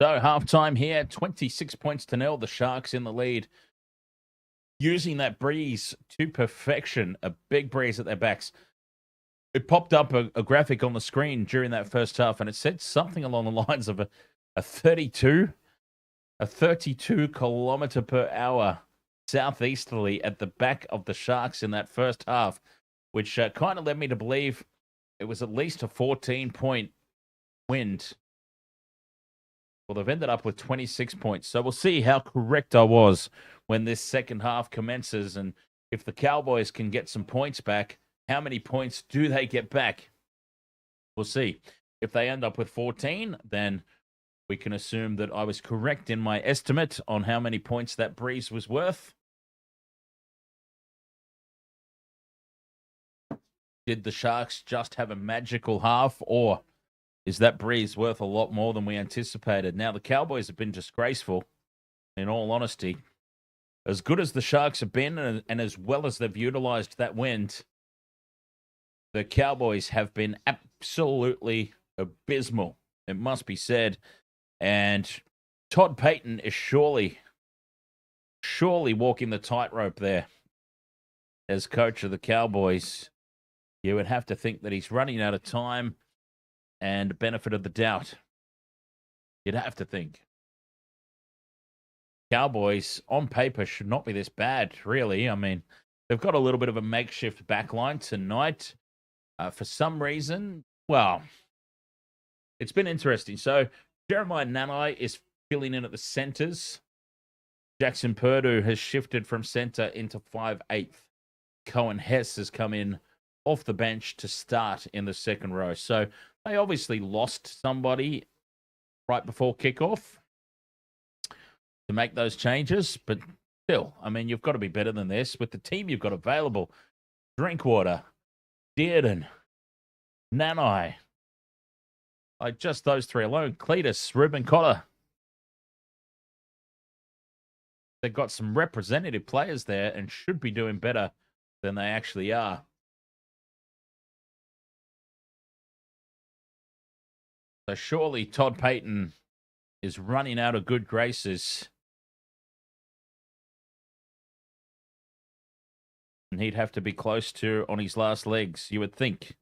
So halftime here, 26-0. The Sharks in the lead. Using that breeze to perfection, a big breeze at their backs. It popped up a graphic on the screen during that first half, and it said something along the lines of a 32 kilometer per hour southeasterly at the back of the Sharks in that first half, which kind of led me to believe it was at least a 14-point wind. Well, they've ended up with 26 points. So we'll see how correct I was when this second half commences. And if the Cowboys can get some points back, how many points do they get back? We'll see. If they end up with 14, then we can assume that I was correct in my estimate on how many points that breeze was worth. Did the Sharks just have a magical half, or is that breeze worth a lot more than we anticipated? Now, the Cowboys have been disgraceful, in all honesty. As good as the Sharks have been, and as well as they've utilized that wind, the Cowboys have been absolutely abysmal, it must be said. And Todd Payton is surely walking the tightrope there as coach of the Cowboys. You would have to think that he's running out of time and benefit of the doubt. You'd have to think. Cowboys, on paper, should not be this bad, really. I mean, they've got a little bit of a makeshift backline tonight. For some reason, well, it's been interesting. So, Jeremiah Nanai is filling in at the centers. Jackson Purdue has shifted from center into 5/8. Cohen Hess has come in off the bench to start in the second row. So, they obviously lost somebody right before kickoff to make those changes. But still, I mean, you've got to be better than this. With the team you've got available, Drinkwater, Dearden, Nanai, like just those three alone, Cletus, Ruben Cotter. They've got some representative players there and should be doing better than they actually are. So surely Todd Payton is running out of good graces. And he'd have to be close to on his last legs, you would think.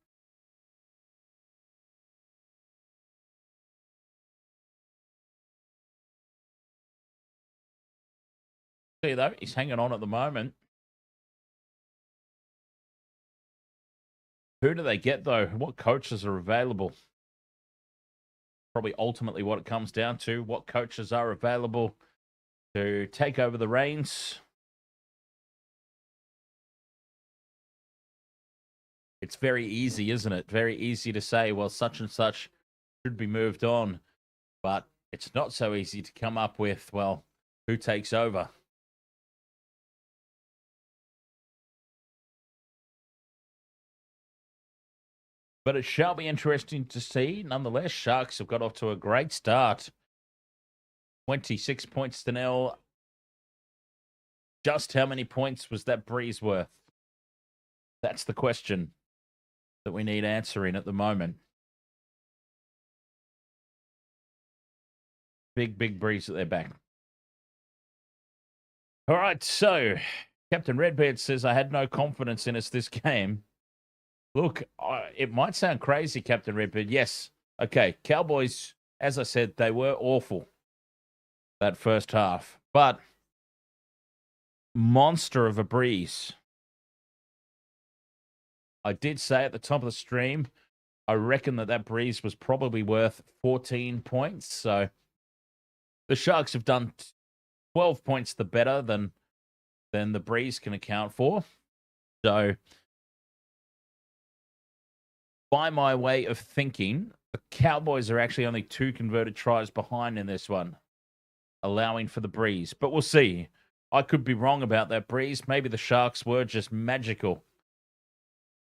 See, though, he's hanging on at the moment. Who do they get, though? What coaches are available? Probably ultimately what it comes down to. What coaches are available to take over the reins? It's very easy, isn't it? Very easy to say, well, such and such should be moved on. But it's not so easy to come up with, well, who takes over? But it shall be interesting to see. Nonetheless, Sharks have got off to a great start. 26 points to nil. Just how many points was that breeze worth? That's the question that we need answering at the moment. Big breeze at their back. All right, so Captain Redbeard says, I had no confidence in us this game. Look, it might sound crazy, Captain Redbeard. Yes. Okay, Cowboys, as I said, they were awful that first half. But monster of a breeze. I did say at the top of the stream, I reckon that breeze was probably worth 14 points. So the Sharks have done 12 points the better than the breeze can account for. So by my way of thinking, the Cowboys are actually only 2 converted tries behind in this one, allowing for the breeze. But we'll see. I could be wrong about that breeze. Maybe the Sharks were just magical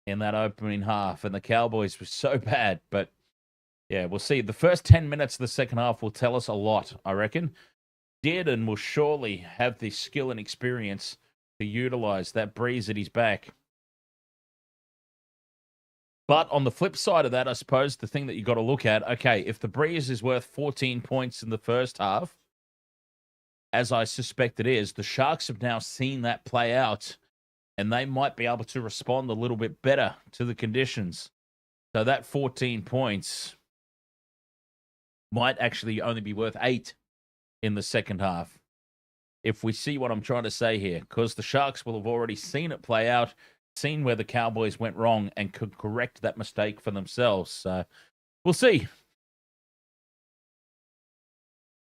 in that opening half, and the Cowboys were so bad. But yeah, we'll see. The first 10 minutes of the second half will tell us a lot, I reckon. Dearden will surely have the skill and experience to utilize that breeze at his back. But on the flip side of that, I suppose the thing that you got to look at, okay, if the breeze is worth 14 points in the first half, as I suspect it is, the Sharks have now seen that play out, and they might be able to respond a little bit better to the conditions. So that 14 points might actually only be worth 8 in the second half. If we see what I'm trying to say here, because the Sharks will have already seen it play out, seen where the Cowboys went wrong, and could correct that mistake for themselves. So we'll see.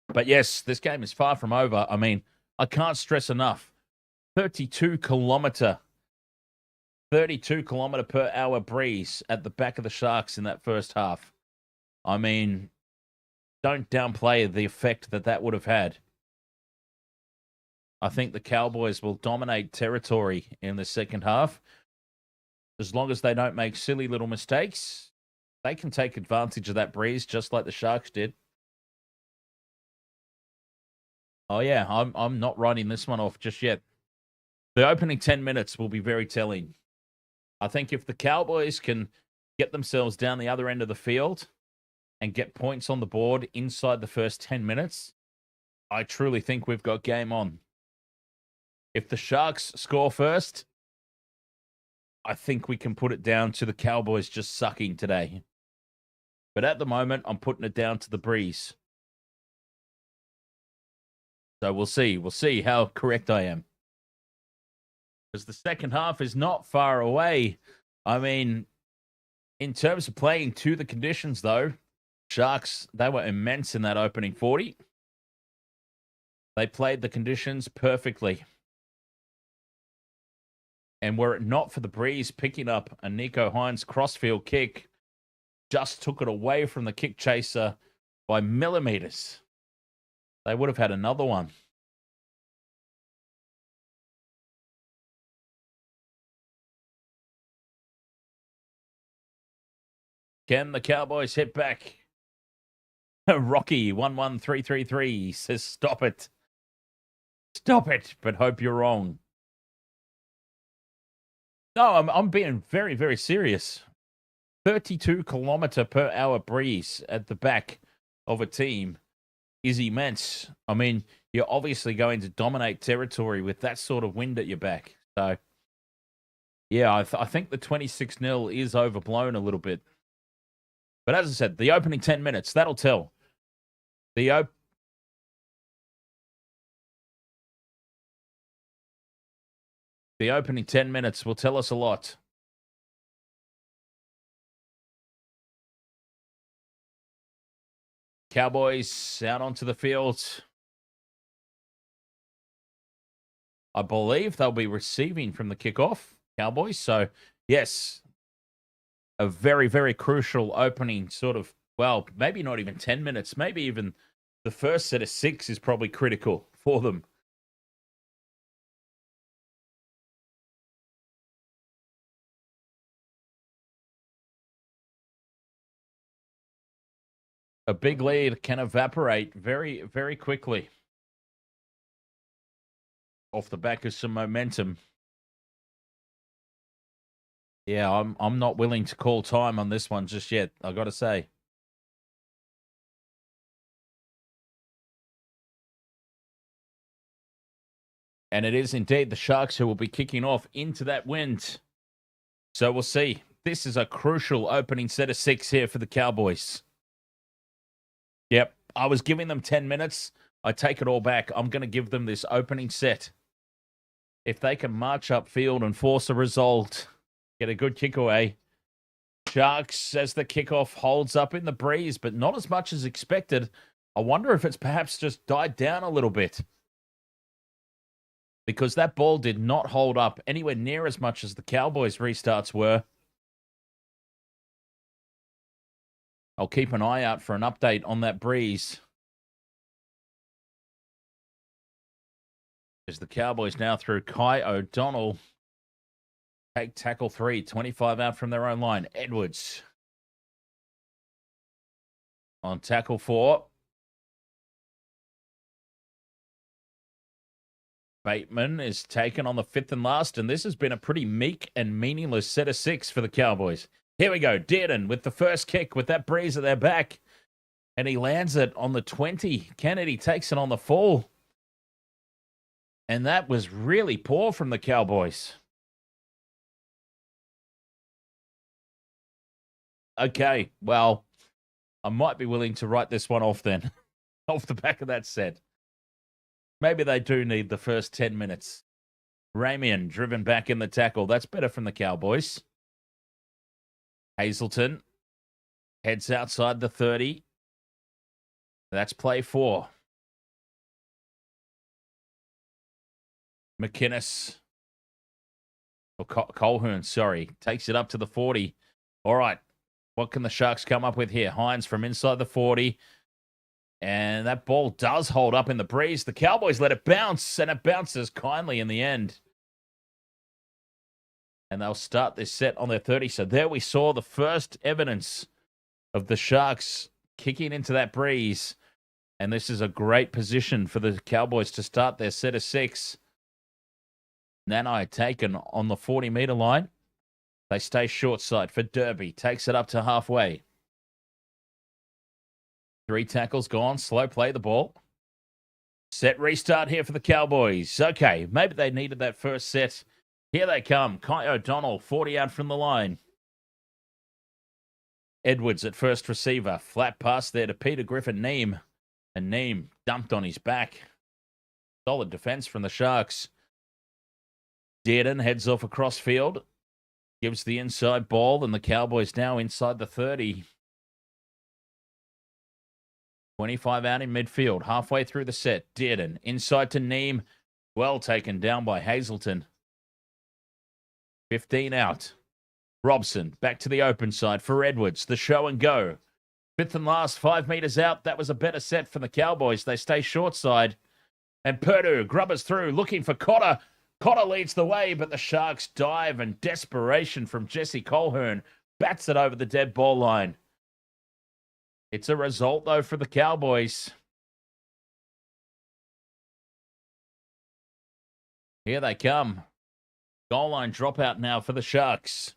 But yes, this game is far from over. I mean, I can't stress enough. 32 kilometer per hour breeze at the back of the Sharks in that first half. I mean, don't downplay the effect that would have had. I think the Cowboys will dominate territory in the second half. As long as they don't make silly little mistakes, they can take advantage of that breeze just like the Sharks did. Oh, yeah, I'm not writing this one off just yet. The opening 10 minutes will be very telling. I think if the Cowboys can get themselves down the other end of the field and get points on the board inside the first 10 minutes, I truly think we've got game on. If the Sharks score first, I think we can put it down to the Cowboys just sucking today. But at the moment, I'm putting it down to the breeze. So we'll see. We'll see how correct I am. Because the second half is not far away. I mean, in terms of playing to the conditions, though, Sharks, they were immense in that opening 40. They played the conditions perfectly. And were it not for the breeze picking up a Nico Hines crossfield kick, just took it away from the kick chaser by millimeters, they would have had another one. Can the Cowboys hit back? Rocky 11333 says, "Stop it. Stop it, but hope you're wrong." No, I'm being very, very serious. 32 kilometer per hour breeze at the back of a team is immense. I mean, you're obviously going to dominate territory with that sort of wind at your back. So, yeah, I think the 26-0 is overblown a little bit. But as I said, the opening 10 minutes, that'll tell. The opening 10 minutes will tell us a lot. Cowboys out onto the field. I believe they'll be receiving from the kickoff, Cowboys. So, yes, a very, very crucial opening sort of, well, maybe not even 10 minutes. Maybe even the first set of 6 is probably critical for them. A big lead can evaporate very, very quickly off the back of some momentum. Yeah, I'm not willing to call time on this one just yet, I got to say. And it is indeed the Sharks who will be kicking off into that wind. So we'll see. This is a crucial opening set of 6 here for the Cowboys. Yep, I was giving them 10 minutes. I take it all back. I'm going to give them this opening set. If they can march upfield and force a result, get a good kick away. Sharks, as the kickoff holds up in the breeze, but not as much as expected. I wonder if it's perhaps just died down a little bit. Because that ball did not hold up anywhere near as much as the Cowboys' restarts were. I'll keep an eye out for an update on that breeze. As the Cowboys now through Kai O'Donnell. Take tackle 3, 25 out from their own line. Edwards. On tackle 4. Bateman is taken on the 5th and last, and this has been a pretty meek and meaningless set of 6 for the Cowboys. Here we go. Dearden with the first kick with that breeze at their back. And he lands it on the 20. Kennedy takes it on the full. And that was really poor from the Cowboys. Okay, well, I might be willing to write this one off then. Off the back of that set. Maybe they do need the first 10 minutes. Ramian driven back in the tackle. That's better from the Cowboys. Hazelton heads outside the 30. That's play 4. McInnes, or Colquhoun, sorry, takes it up to the 40. All right, what can the Sharks come up with here? Hines from inside the 40. And that ball does hold up in the breeze. The Cowboys let it bounce, and it bounces kindly in the end. And they'll start this set on their 30. So there we saw the first evidence of the Sharks kicking into that breeze. And this is a great position for the Cowboys to start their set of 6. Nanai taken on the 40-meter line. They stay short side for Derby. Takes it up to halfway. 3 tackles gone. Slow play the ball. Set restart here for the Cowboys. Okay, maybe they needed that first set. Here they come. Kai O'Donnell, 40 out from the line. Edwards at first receiver. Flat pass there to Peter Griffin-Neame. And Neame dumped on his back. Solid defense from the Sharks. Dearden heads off across field. Gives the inside ball, and the Cowboys now inside the 30. 25 out in midfield. Halfway through the set. Dearden inside to Neame. Well taken down by Hazelton. 15 out. Robson back to the open side for Edwards. The show and go. 5th and last, 5 meters out. That was a better set for the Cowboys. They stay short side. And Purdue grubbers through, looking for Cotter. Cotter leads the way, but the Sharks dive, and desperation from Jesse Colquhoun bats it over the dead ball line. It's a result, though, for the Cowboys. Here they come. Goal line dropout now for the Sharks.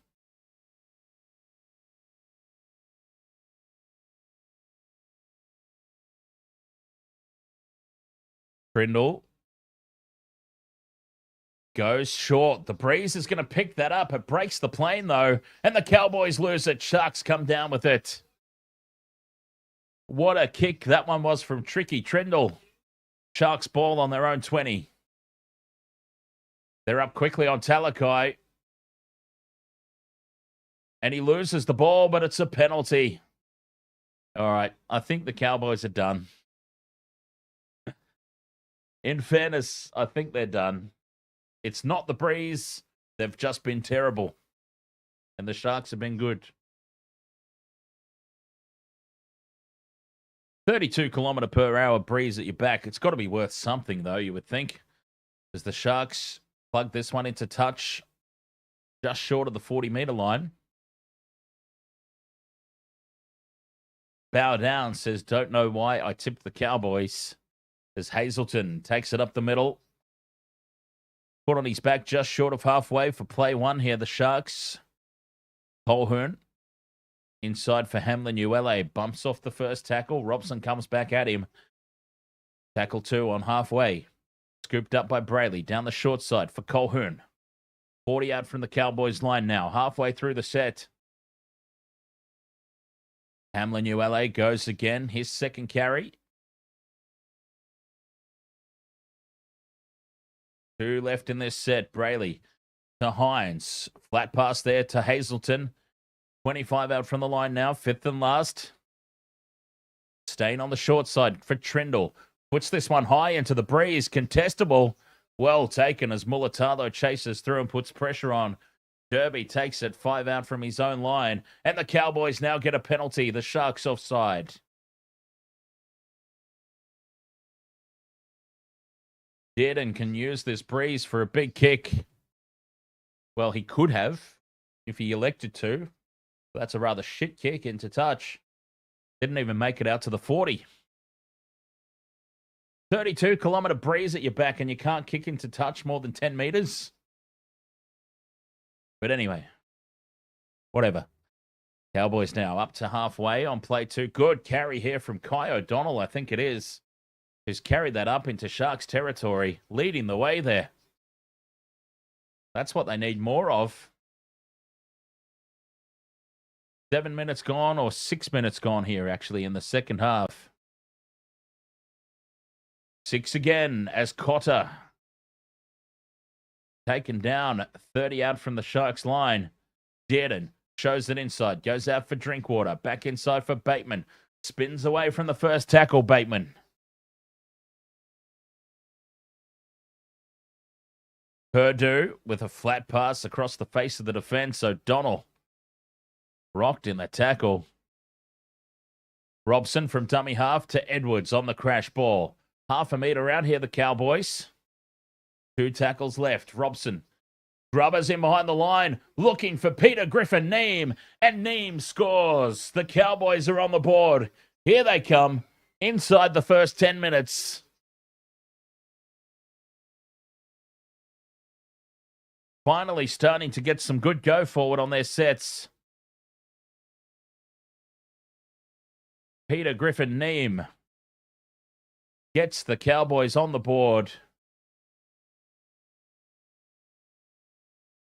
Trindle goes short. The breeze is going to pick that up. It breaks the plane, though, and the Cowboys lose it. Sharks come down with it. What a kick that one was from Tricky Trindle. Sharks ball on their own 20. They're up quickly on Talakai. And he loses the ball, but it's a penalty. All right, I think the Cowboys are done. In fairness, I think they're done. It's not the breeze. They've just been terrible. And the Sharks have been good. 32-kilometre-per-hour breeze at your back. It's got to be worth something, though, you would think. As the Sharks plug this one into touch just short of the 40-metre line. Bow down says, don't know why I tipped the Cowboys. As Hazelton takes it up the middle. Put on his back just short of halfway for play 1 here, the Sharks. Colquhoun inside for Hamlin Uele. Bumps off the first tackle. Robson comes back at him. Tackle 2 on halfway. Scooped up by Brayley. Down the short side for Colquhoun. 40 out from the Cowboys line now. Halfway through the set. Hamlin Uele goes again. His second carry. 2 left in this set. Brayley to Hines. Flat pass there to Hazelton. 25 out from the line now. 5th and last. Staying on the short side for Trindle. Puts this one high into the breeze. Contestable. Well taken as Mulatalo chases through and puts pressure on. Derby takes it 5 out from his own line. And the Cowboys now get a penalty. The Sharks offside. Dearden can use this breeze for a big kick. Well, he could have if he elected to. That's a rather shit kick into touch. Didn't even make it out to the 40. 32-kilometre breeze at your back and you can't kick into touch more than 10 meters. But anyway, whatever. Cowboys now up to halfway on play 2. Good carry here from Kai O'Donnell, I think it is, who's carried that up into Sharks territory, leading the way there. That's what they need more of. 7 minutes gone, or 6 minutes gone here, actually, in the second half. 6 again as Cotter taken down, 30 out from the Sharks line. Dearden shows it inside, goes out for Drinkwater, back inside for Bateman. Spins away from the first tackle, Bateman. Purdue with a flat pass across the face of the defense. O'Donnell rocked in the tackle. Robson from dummy half to Edwards on the crash ball. Half a metre out here, the Cowboys. 2 tackles left. Robson grubbers in behind the line, looking for Peter Griffin Neame, and Neame scores. The Cowboys are on the board. Here they come inside the first 10 minutes. Finally starting to get some good go forward on their sets. Peter Griffin Neame gets the Cowboys on the board.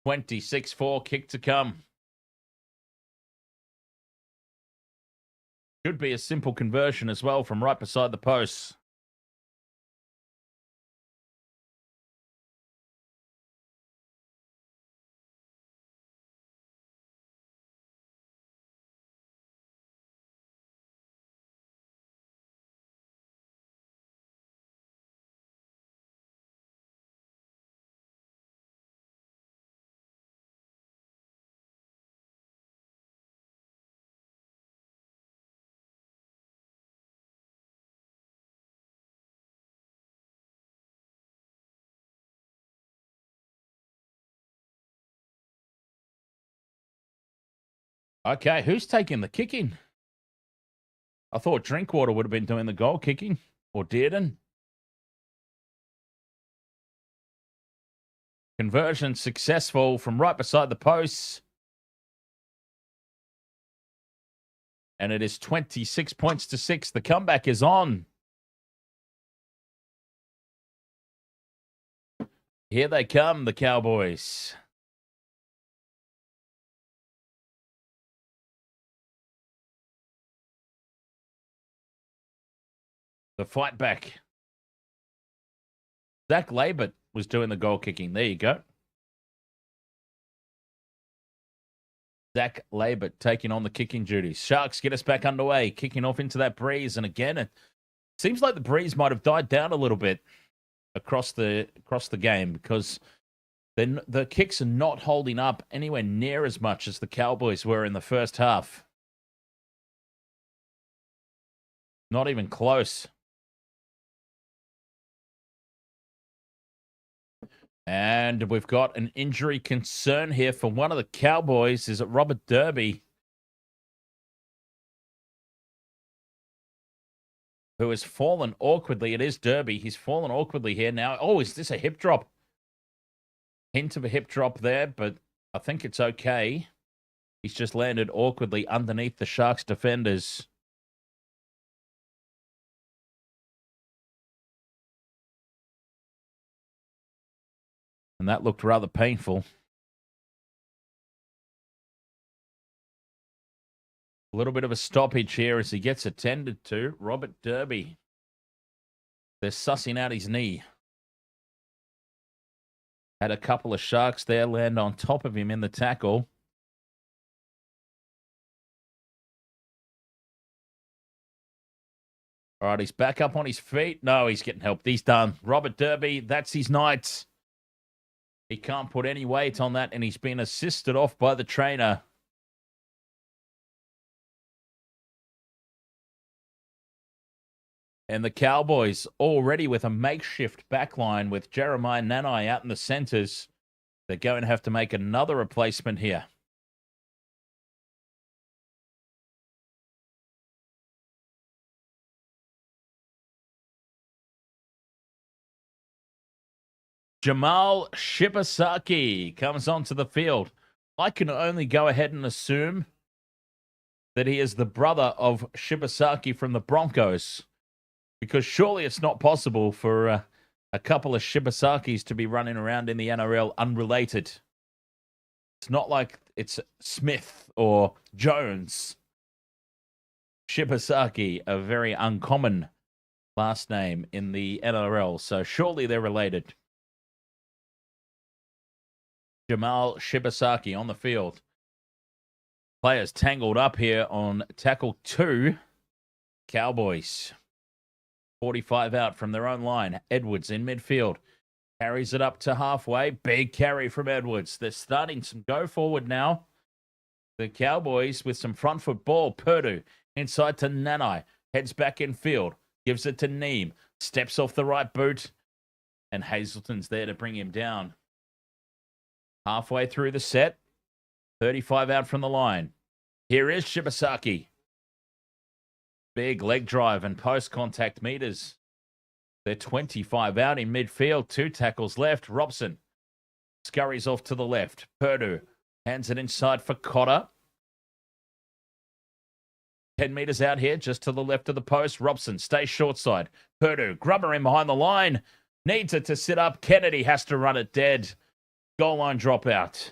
26-4, kick to come. Should be a simple conversion as well from right beside the posts. Okay, who's taking the kicking? I thought Drinkwater would have been doing the goal kicking, or Dearden. Conversion successful from right beside the posts. And it is 26 points to 6. The comeback is on. Here they come, the Cowboys. The fight back. Zach Labert was doing the goal kicking. There you go. Zach Labert taking on the kicking duties. Sharks get us back underway, kicking off into that breeze. And again, it seems like the breeze might have died down a little bit across the game, because then the kicks are not holding up anywhere near as much as the Cowboys were in the first half. Not even close. And we've got an injury concern here for one of the Cowboys. Is it Robert Derby, who has fallen awkwardly? It is Derby. He's fallen awkwardly here now. Oh, is this a hip drop? Hint of a hip drop there, but I think it's okay. He's just landed awkwardly underneath the Sharks defenders. And that looked rather painful. A little bit of a stoppage here as he gets attended to. Robert Derby. They're sussing out his knee. Had a couple of Sharks there land on top of him in the tackle. All right, he's back up on his feet. No, he's getting help. He's done. Robert Derby, that's his night. He can't put any weight on that, and he's been assisted off by the trainer. And the Cowboys already with a makeshift backline with Jeremiah Nanai out in the centers. They're going to have to make another replacement here. Jamal Shibasaki comes onto the field. I can only go ahead and assume that he is the brother of Shibasaki from the Broncos, because surely it's not possible for a couple of Shibasakis to be running around in the NRL unrelated. It's not like it's Smith or Jones. Shibasaki, a very uncommon last name in the NRL, so surely they're related. Jamal Shibasaki on the field. Players tangled up here on tackle 2. Cowboys. 45 out from their own line. Edwards in midfield. Carries it up to halfway. Big carry from Edwards. They're starting some go forward now. The Cowboys with some front foot ball. Purdue inside to Nanai. Heads back in field. Gives it to Neem. Steps off the right boot. And Hazelton's there to bring him down. Halfway through the set. 35 out from the line. Here is Shibasaki. Big leg drive and post contact meters. They're 25 out in midfield. 2 tackles left. Robson scurries off to the left. Purdue hands it inside for Cotter. 10 meters out here, just to the left of the post. Robson stays short side. Purdue, grubber in behind the line. Needs it to sit up. Kennedy has to run it dead. Goal line dropout.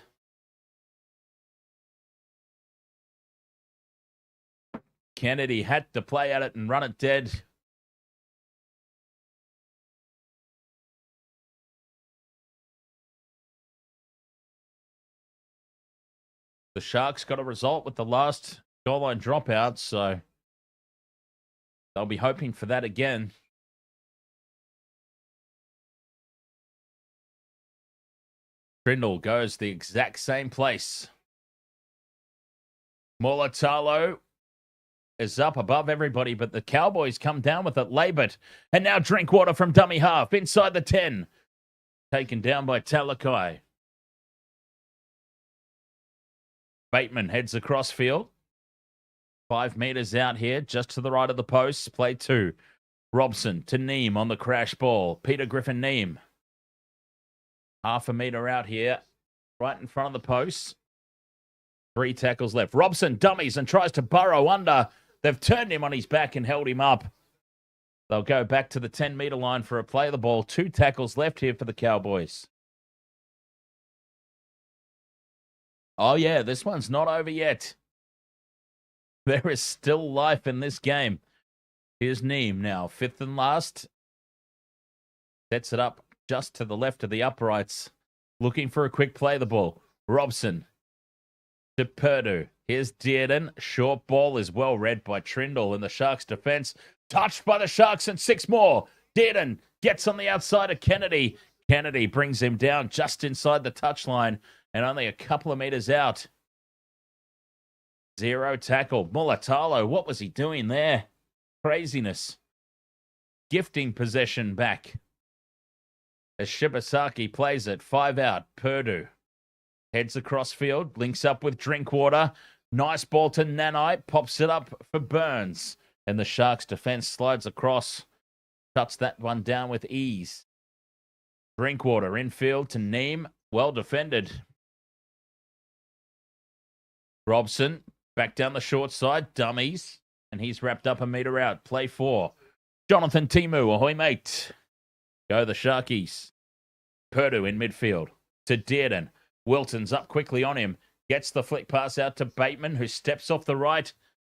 Kennedy had to play at it and run it dead. The Sharks got a result with the last goal line dropout, so they'll be hoping for that again. Trindle goes the exact same place. Mulatalo is up above everybody, but the Cowboys come down with it. Labert. And now Drinkwater from dummy half inside the 10. Taken down by Talakai. Bateman heads across field. 5 meters out here, just to the right of the post. Play 2. Robson to Neem on the crash ball. Peter Griffin Neem. Half a meter out here, right in front of the post. 3 tackles left. Robson dummies and tries to burrow under. They've turned him on his back and held him up. They'll go back to the 10-meter line for a play of the ball. 2 tackles left here for the Cowboys. Oh, yeah, this one's not over yet. There is still life in this game. Here's Neem now, 5th and last. Sets it up just to the left of the uprights. Looking for a quick play of the ball. Robson to Purdue. Here's Dearden. Short ball is well read by Trindle in the Sharks' defense. Touched by the Sharks and 6 more. Dearden gets on the outside of Kennedy. Kennedy brings him down just inside the touchline and only a couple of meters out. 0 tackle. Mulatalo, what was he doing there? Craziness. Gifting possession back. As Shibasaki plays it, 5 out. Purdue heads across field, links up with Drinkwater. Nice ball to Nanai, pops it up for Burns. And the Sharks' defense slides across, shuts that one down with ease. Drinkwater infield to Neem, well defended. Robson back down the short side, dummies, and he's wrapped up a meter out. Play 4. Jonathan Timu, ahoy mate. Go the Sharkies. Purdue in midfield to Dearden. Wilton's up quickly on him. Gets the flick pass out to Bateman, who steps off the right.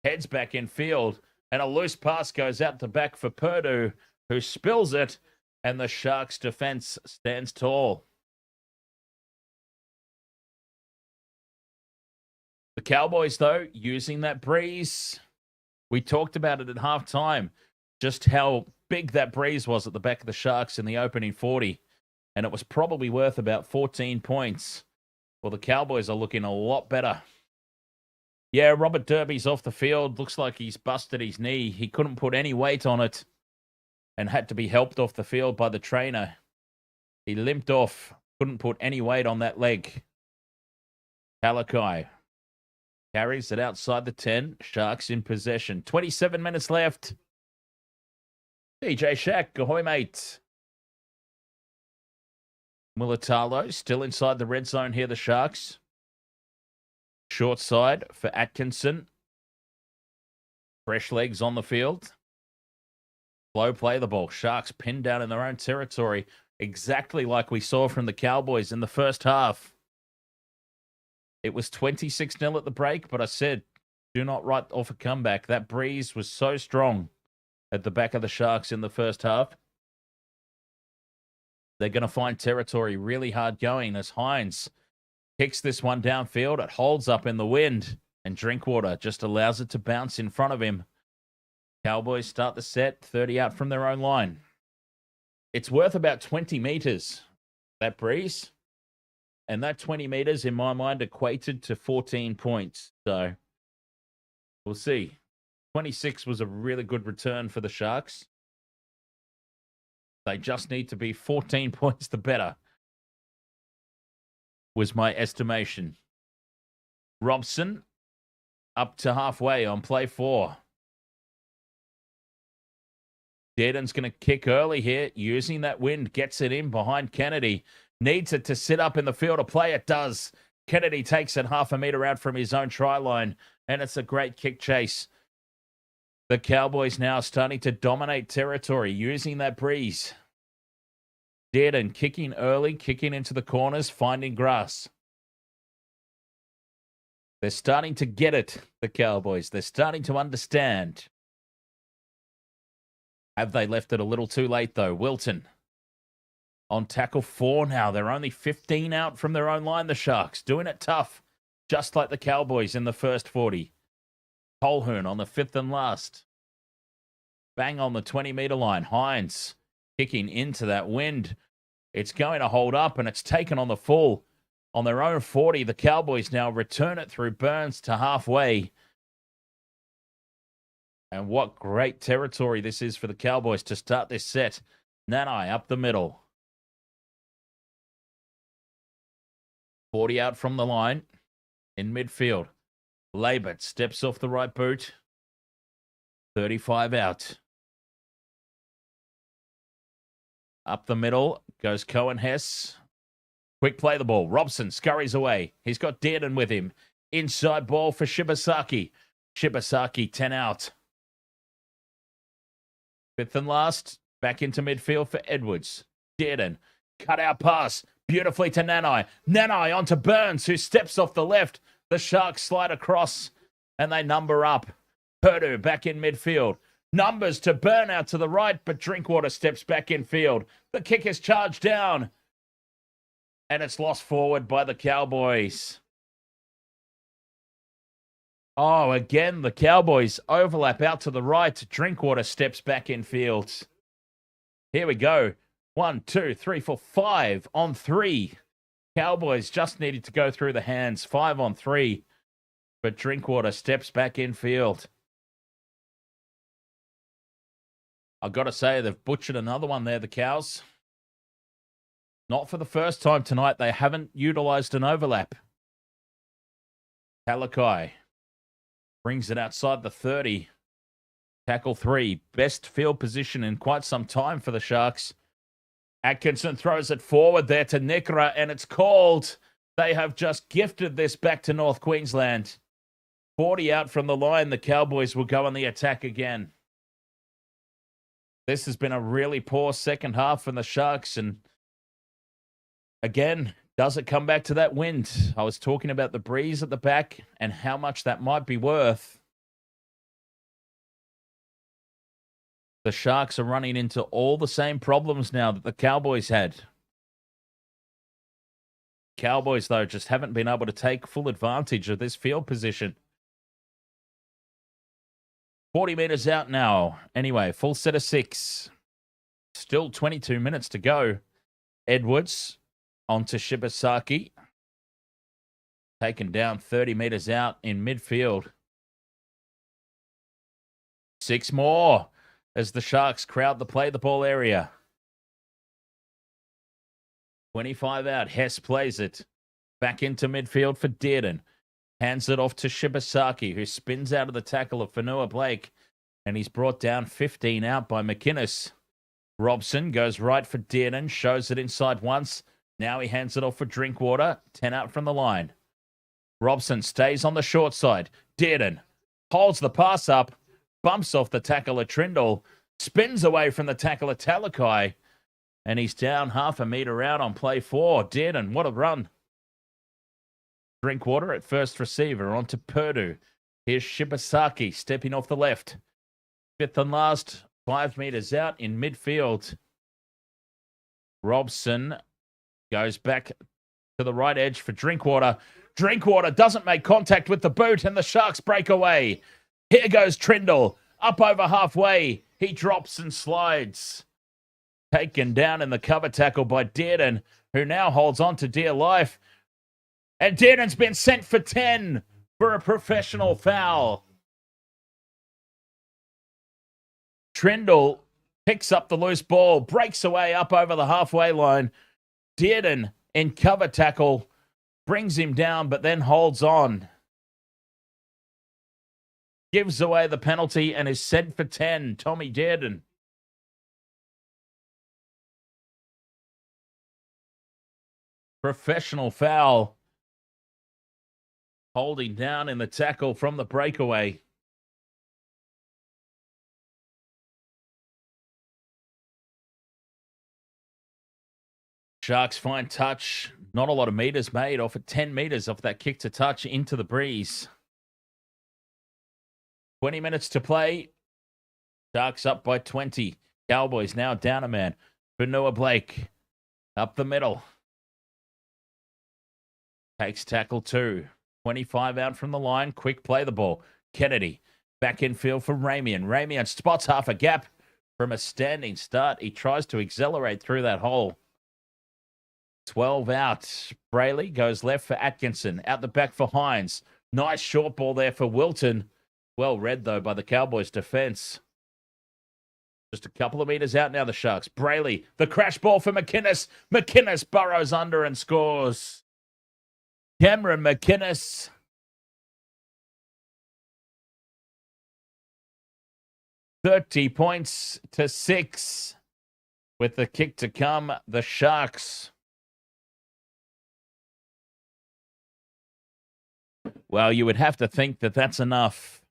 Heads back in field. And a loose pass goes out the back for Purdue, who spills it. And the Sharks' defense stands tall. The Cowboys, though, using that breeze. We talked about it at halftime. Just how big that breeze was at the back of the Sharks in the opening 40. And it was probably worth about 14 points. Well, the Cowboys are looking a lot better. Yeah, Robert Derby's off the field. Looks like he's busted his knee. He couldn't put any weight on it and had to be helped off the field by the trainer. He limped off. Couldn't put any weight on that leg. Talakai carries it outside the 10. Sharks in possession. 27 minutes left. DJ Shack, ahoy mate. Mulatalo still inside the red zone here, the Sharks. Short side for Atkinson. Fresh legs on the field. Slow play the ball. Sharks pinned down in their own territory, exactly like we saw from the Cowboys in the first half. It was 26-0 at the break, but I said, do not write off a comeback. That breeze was so strong at the back of the Sharks in the first half. They're going to find territory really hard going as Hines kicks this one downfield. It holds up in the wind, and Drinkwater just allows it to bounce in front of him. Cowboys start the set, 30 out from their own line. It's worth about 20 meters, that breeze. And that 20 meters, in my mind, equated to 14 points. So we'll see. 26 was a really good return for the Sharks. They just need to be 14 points the better, was my estimation. Robson up to halfway on play 4. Dearden's going to kick early here, using that wind, gets it in behind Kennedy. Needs it to sit up in the field of play. It does. Kennedy takes it half a meter out from his own try line, and it's a great kick chase. The Cowboys now starting to dominate territory, using that breeze. Dearden kicking early, kicking into the corners, finding grass. They're starting to get it, the Cowboys. They're starting to understand. Have they left it a little too late, though? Wilton on tackle 4 now. They're only 15 out from their own line, the Sharks. Doing it tough, just like the Cowboys in the first 40. Colhoun on the 5th and last. Bang on the 20-meter line. Hines kicking into that wind. It's going to hold up, and it's taken on the full. On their own 40, the Cowboys now return it through Burns to halfway. And what great territory this is for the Cowboys to start this set. Nanai up the middle. 40 out from the line in midfield. Labert steps off the right boot. 35 out. Up the middle goes Cohen Hess. Quick play the ball. Robson scurries away. He's got Dearden with him. Inside ball for Shibasaki. Shibasaki 10 out. 5th and last. Back into midfield for Edwards. Dearden. Cut out pass. Beautifully to Nanai. Nanai onto Burns, who steps off the left. The Sharks slide across, and they number up. Purdue back in midfield. Numbers to Burn out to the right, but Drinkwater steps back in field. The kick is charged down, and it's lost forward by the Cowboys. Oh, again, the Cowboys overlap out to the right. Drinkwater steps back in field. Here we go. 1, 2, 3, 4, 5 on 3. Cowboys just needed to go through the hands. 5 on 3. But Drinkwater steps back in field. I've got to say, they've butchered another one there, the Cows. Not for the first time tonight. They haven't utilized an overlap. Talakai brings it outside the 30. Tackle 3. Best field position in quite some time for the Sharks. Atkinson throws it forward there to Nikra, and it's called. They have just gifted this back to North Queensland. 40 out from the line. The Cowboys will go on the attack again. This has been a really poor second half from the Sharks, and again, does it come back to that wind? I was talking about the breeze at the back and how much that might be worth. The Sharks are running into all the same problems now that the Cowboys had. Cowboys, though, just haven't been able to take full advantage of this field position. 40 meters out now. Anyway, full set of 6. Still 22 minutes to go. Edwards onto Shibasaki. Taken down 30 meters out in midfield. 6 more as the Sharks crowd the play the ball area. 25 out. Hess plays it. Back into midfield for Dearden. Hands it off to Shibasaki, who spins out of the tackle of Fanua Blake. And he's brought down 15 out by McInnes. Robson goes right for Dearden. Shows it inside once. Now he hands it off for Drinkwater. 10 out from the line. Robson stays on the short side. Dearden holds the pass up. bumps off the tackle of Trindle, spins away from the tackle of Talakai, and he's down half a metre out on play 4. Dearden, what a run. Drinkwater at first receiver, on to Purdue. Here's Shibasaki stepping off the left. Fifth and last, 5 metres out in midfield. Robson goes back to the right edge for Drinkwater. Drinkwater doesn't make contact with the boot, and the Sharks break away. Here goes Trindle, up over halfway. He drops and slides. Taken down in the cover tackle by Dearden, who now holds on to dear life. And Dearden's been sent for 10 for a professional foul. Trindle picks up the loose ball, breaks away up over the halfway line. Dearden in cover tackle brings him down, but then holds on. Gives away the penalty and is sent for 10. Tommy Dearden. Professional foul. Holding down in the tackle from the breakaway. Sharks find touch. Not a lot of meters made off at 10 meters off that kick to touch into the breeze. 20 minutes to play. Sharks up by 20. Cowboys now down a man. Bunnies Blake up the middle. Takes tackle 2. 25 out from the line. Quick play the ball. Kennedy back in field for Ramian. Ramian spots half a gap from a standing start. He tries to accelerate through that hole. 12 out. Brayley goes left for Atkinson. Out the back for Hines. Nice short ball there for Wilton. Well read, though, by the Cowboys' defense. Just a couple of meters out now, the Sharks. Brayley, the crash ball for McInnes. McInnes burrows under and scores. Cameron McInnes. $30 points to 6. With the kick to come, the Sharks. Well, you would have to think that that's enough.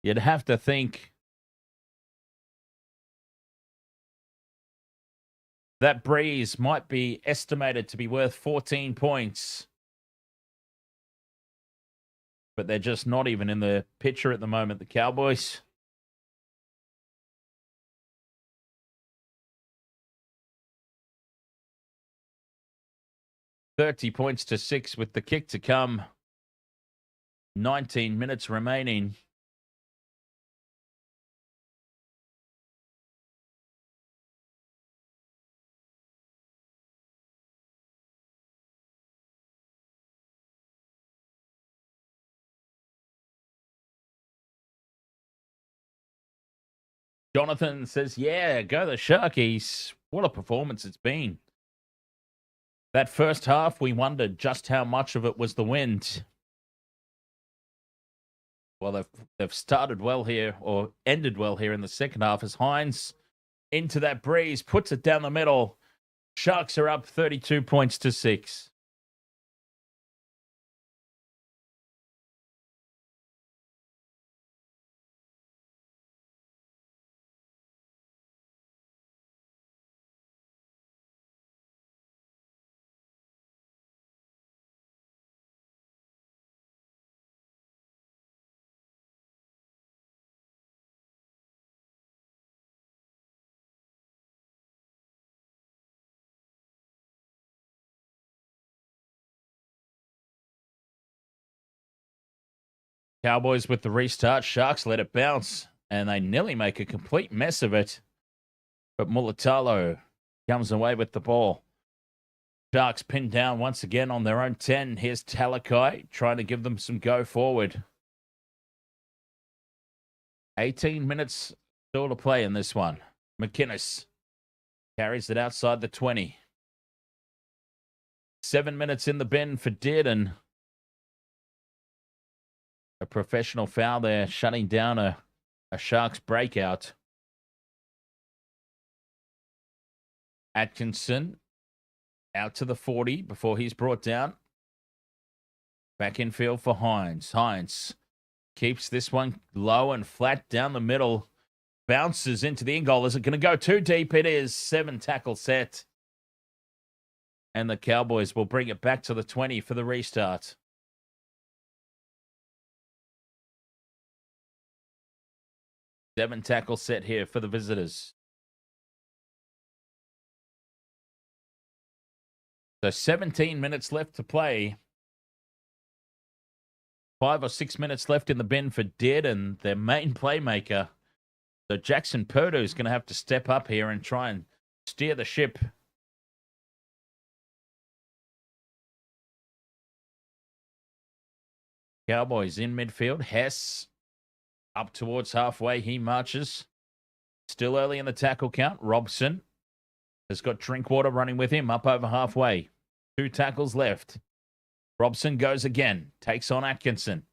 You'd have to think that breeze might be estimated to be worth 14 points. But they're just not even in the picture at the moment, the Cowboys. $30 points to 6 with the kick to come. 19 minutes remaining. Jonathan says, yeah, go the Sharkies. What a performance it's been. That first half, we wondered just how much of it was the wind. Well, they've started well here, or ended well here in the second half, as Hines into that breeze, puts it down the middle. Sharks are up 32 points to 6. Cowboys with the restart. Sharks let it bounce, and they nearly make a complete mess of it. But Mulatalo comes away with the ball. Sharks pinned down once again on their own 10. Here's Talakai trying to give them some go forward. 18 minutes still to play in this one. McInnes carries it outside the 20. 7 minutes in the bin for Dearden. A professional foul there, shutting down a Sharks breakout. Atkinson out to the 40 before he's brought down. Back in field for Hines. Hines keeps this one low and flat down the middle. Bounces into the in goal. Is it going to go too deep? It is. 7 tackle set. And the Cowboys will bring it back to the 20 for the restart. Seven tackle set here for the visitors. So 17 minutes left to play. 5 or 6 minutes left in the bin for Did and their main playmaker. So Jackson Purdue is going to have to step up here and try and steer the ship. Cowboys in midfield. Hess up towards halfway. He marches. Still early in the tackle count. Robson has got Drinkwater running with him up over halfway. 2 tackles left. Robson goes again. Takes on Atkinson.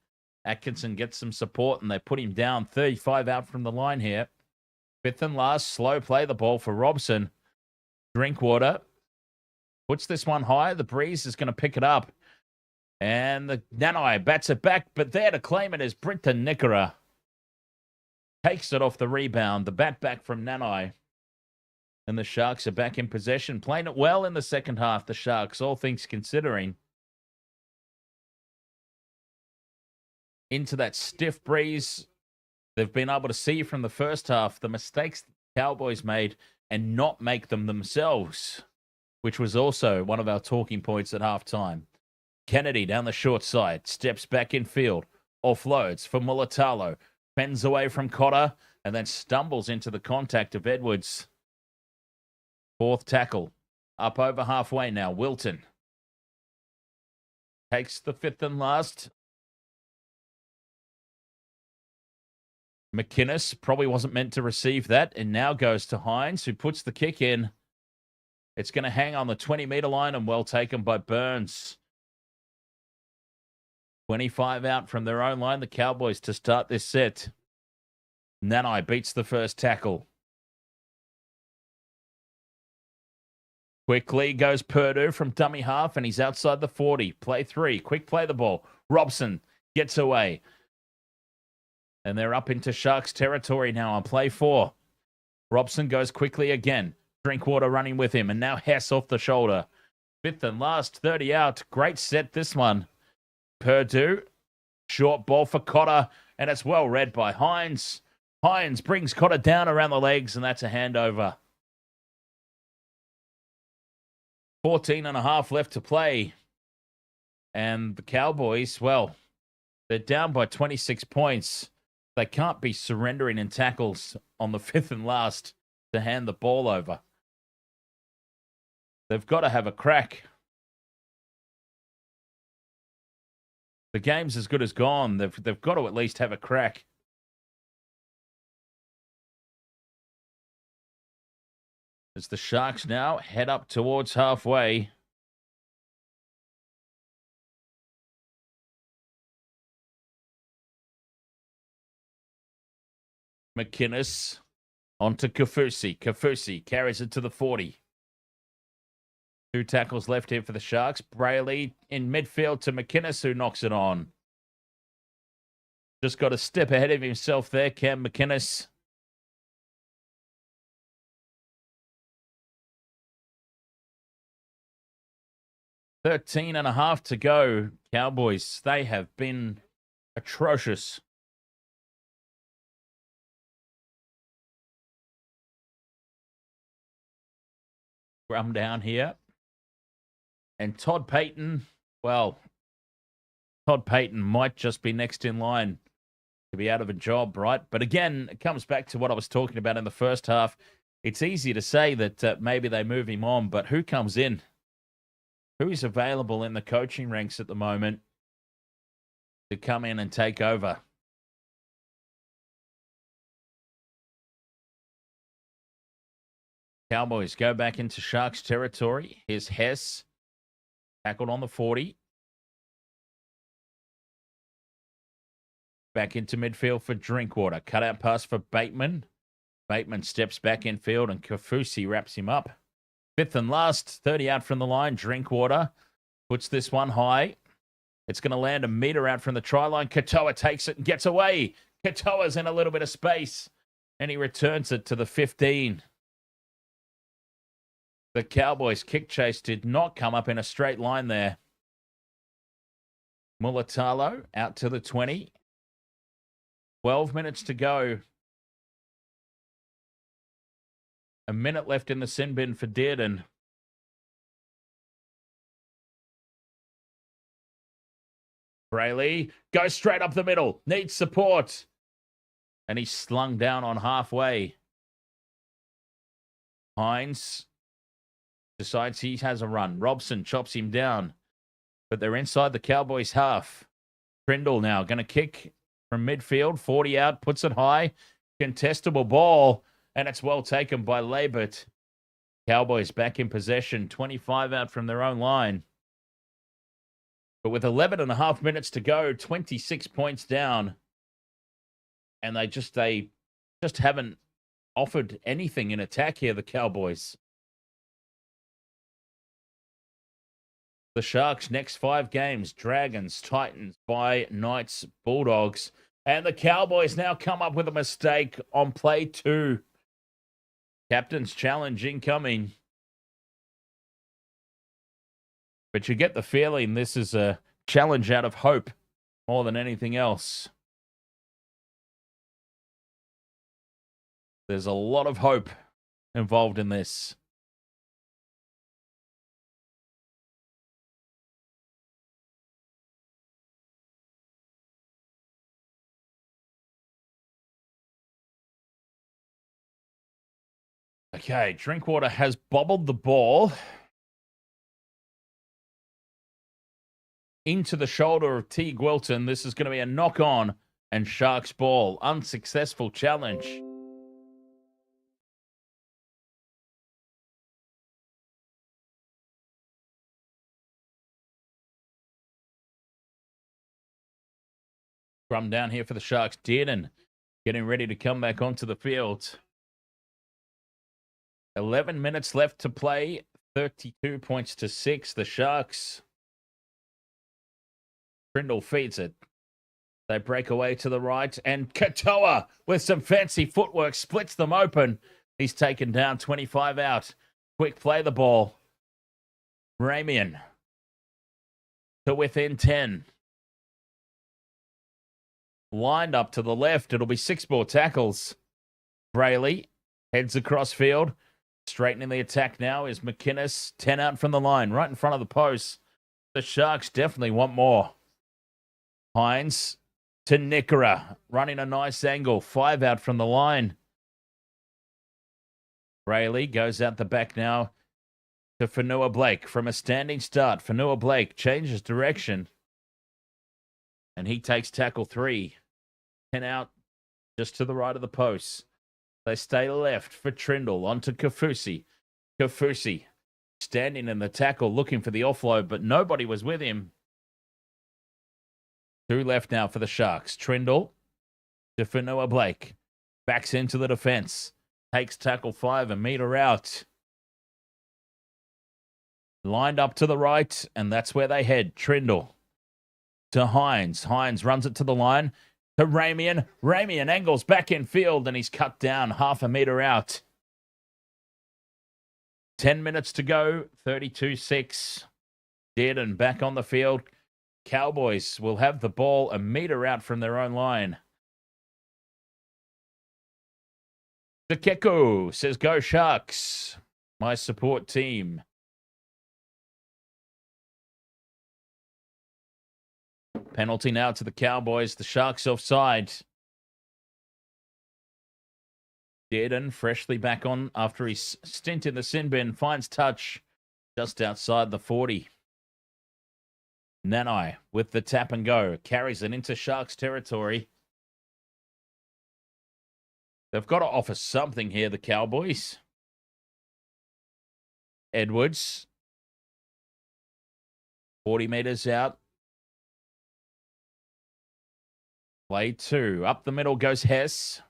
Atkinson gets some support and they put him down. 35 out from the line here. 5th and last. Slow play the ball for Robson. Drinkwater puts this one high. The Breeze is going to pick it up. And the Nanai bats it back, but there to claim it is Brinton Nickera. Takes it off the rebound. The bat back from Nanai. And the Sharks are back in possession. Playing it well in the second half, the Sharks, all things considering. Into that stiff breeze. They've been able to see from the first half the mistakes the Cowboys made and not make them themselves, which was also one of our talking points at halftime. Kennedy down the short side, steps back in field, offloads for Mulatalo, fends away from Cotter, and then stumbles into the contact of Edwards. 4th tackle, up over halfway now, Wilton. Takes the 5th and last. McInnes probably wasn't meant to receive that, and now goes to Hines, who puts the kick in. It's going to hang on the 20-meter line and well taken by Burns. 25 out from their own line, the Cowboys to start this set. Nanai beats the first tackle. Quickly goes Purdue from dummy half, and he's outside the 40. Play 3. Quick play the ball. Robson gets away. And they're up into Sharks territory now on play 4. Robson goes quickly again. Drinkwater running with him, and now Hess off the shoulder. 5th and last, 30 out. Great set, this one. Purdue, short ball for Cotter, and it's well read by Hines. Hines brings Cotter down around the legs, and that's a handover. 14 and a half left to play. And the Cowboys, well, they're down by 26 points. They can't be surrendering in tackles on the 5th and last to hand the ball over. They've got to have a crack. The game's as good as gone. They've got to at least have a crack. As the Sharks now head up towards halfway. McInnes onto Kafusi. Kafusi carries it to the 40. 2 tackles left here for the Sharks. Brayley in midfield to McInnes, who knocks it on. Just got a step ahead of himself there, Cam McInnes. $13 and a half to go. Cowboys, they have been atrocious. Scrum down here. And Todd Payton, well, Todd Payton might just be next in line to be out of a job, right? But again, it comes back to what I was talking about in the first half. It's easy to say that maybe they move him on, but who comes in? Who is available in the coaching ranks at the moment to come in and take over? Cowboys go back into Sharks territory. Here's Hess. Tackled on the 40. Back into midfield for Drinkwater. Cutout pass for Bateman. Bateman steps back in field and Kafusi wraps him up. 5th and last, 30 out from the line. Drinkwater puts this one high. It's going to land a meter out from the try line. Katoa takes it and gets away. Katoa's in a little bit of space, and he returns it to the 15. The Cowboys' kick chase did not come up in a straight line there. Mulatalo out to the 20. 12 minutes to go. A minute left in the sin bin for Dearden. Brayley goes straight up the middle. Needs support. And he's slung down on halfway. Hines decides he has a run. Robson chops him down. But they're inside the Cowboys' half. Trindle now going to kick from midfield. 40 out, puts it high. Contestable ball. And it's well taken by Labert. Cowboys back in possession. 25 out from their own line. But with 11 and a half minutes to go, 26 points down. And they just haven't offered anything in attack here, the Cowboys. The Sharks' next 5 games, Dragons, Titans, by Knights, Bulldogs. And the Cowboys now come up with a mistake on play 2. Captain's challenge incoming. But you get the feeling this is a challenge out of hope more than anything else. There's a lot of hope involved in this. Okay, Drinkwater has bobbled the ball into the shoulder of T. Gwilton. This is going to be a knock-on and Sharks ball. Unsuccessful challenge. Scrum down here for the Sharks. Dearden getting ready to come back onto the field. 11 minutes left to play. 32 points to 6. The Sharks. Trindle feeds it. They break away to the right. And Katoa, with some fancy footwork, splits them open. He's taken down. 25 out. Quick play the ball. Ramian to within 10. Lined up to the left. It'll be 6 more tackles. Brayley heads across field. Straightening the attack now is McInnes. 10 out from the line, right in front of the post. The Sharks definitely want more. Hines to Nickera, running a nice angle. 5 out from the line. Brayley goes out the back now to Fanua Blake. From a standing start, Fanua Blake changes direction. And he takes tackle 3. 10 out just to the right of the post. They stay left for Trindle. On to Kafusi. Kafusi standing in the tackle, looking for the offload, but nobody was with him. 2 left now for the Sharks. Trindle to Fanua Blake. Backs into the defense. Takes tackle 5, a meter out. Lined up to the right, and that's where they head. Trindle to Hines. Hines runs it to the line. To Ramian. Ramian angles back in field, and he's cut down half a meter out. 10 minutes to go. 32-6. Dearden back on the field. Cowboys will have the ball a meter out from their own line. Dekeko says, "Go Sharks, my support team." Penalty now to the Cowboys. The Sharks offside. Dearden freshly back on after his stint in the sin bin. Finds touch just outside the 40. Nanai with the tap and go. Carries it into Sharks territory. They've got to offer something here, the Cowboys. Edwards. 40 meters out. Play 2. Up the middle goes Hess.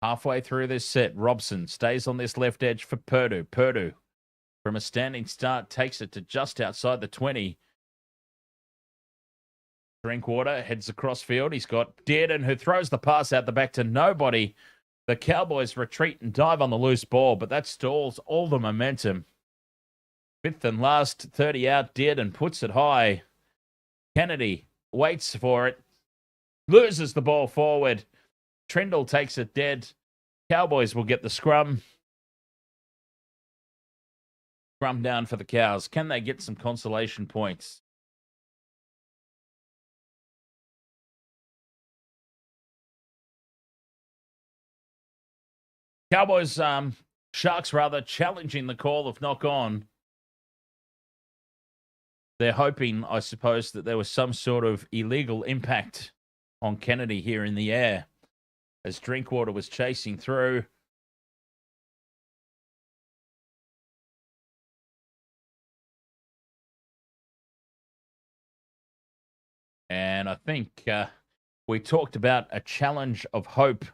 Halfway through this set, Robson stays on this left edge for Purdue. Purdue from a standing start, takes it to just outside the 20. Drinkwater heads across field. He's got Dearden, who throws the pass out the back to nobody. The Cowboys retreat and dive on the loose ball, but that stalls all the momentum. Fifth and last, 30 out. Dearden puts it high. Kennedy waits for it. Loses the ball forward. Trindle takes it dead. Cowboys will get the scrum. Scrum down for the Cows. Can they get some consolation points? Cowboys, Sharks rather, challenging the call of knock on. They're hoping, I suppose, that there was some sort of illegal impact on Kennedy here in the air as Drinkwater was chasing through. And I think we talked about a challenge of hope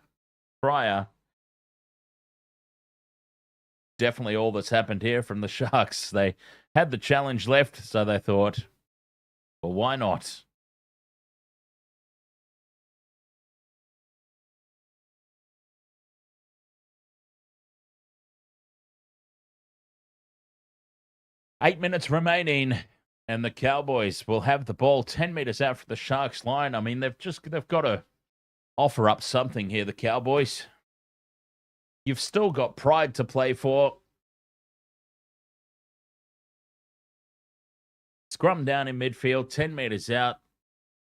prior. Definitely all that's happened here from the Sharks. They had the challenge left, so they thought, well, why not? Eight minutes remaining, and the Cowboys will have the ball 10 meters out for the Sharks line. I mean, they've got to offer up something here, the Cowboys. You've still got pride to play for. Scrum down in midfield, 10 meters out.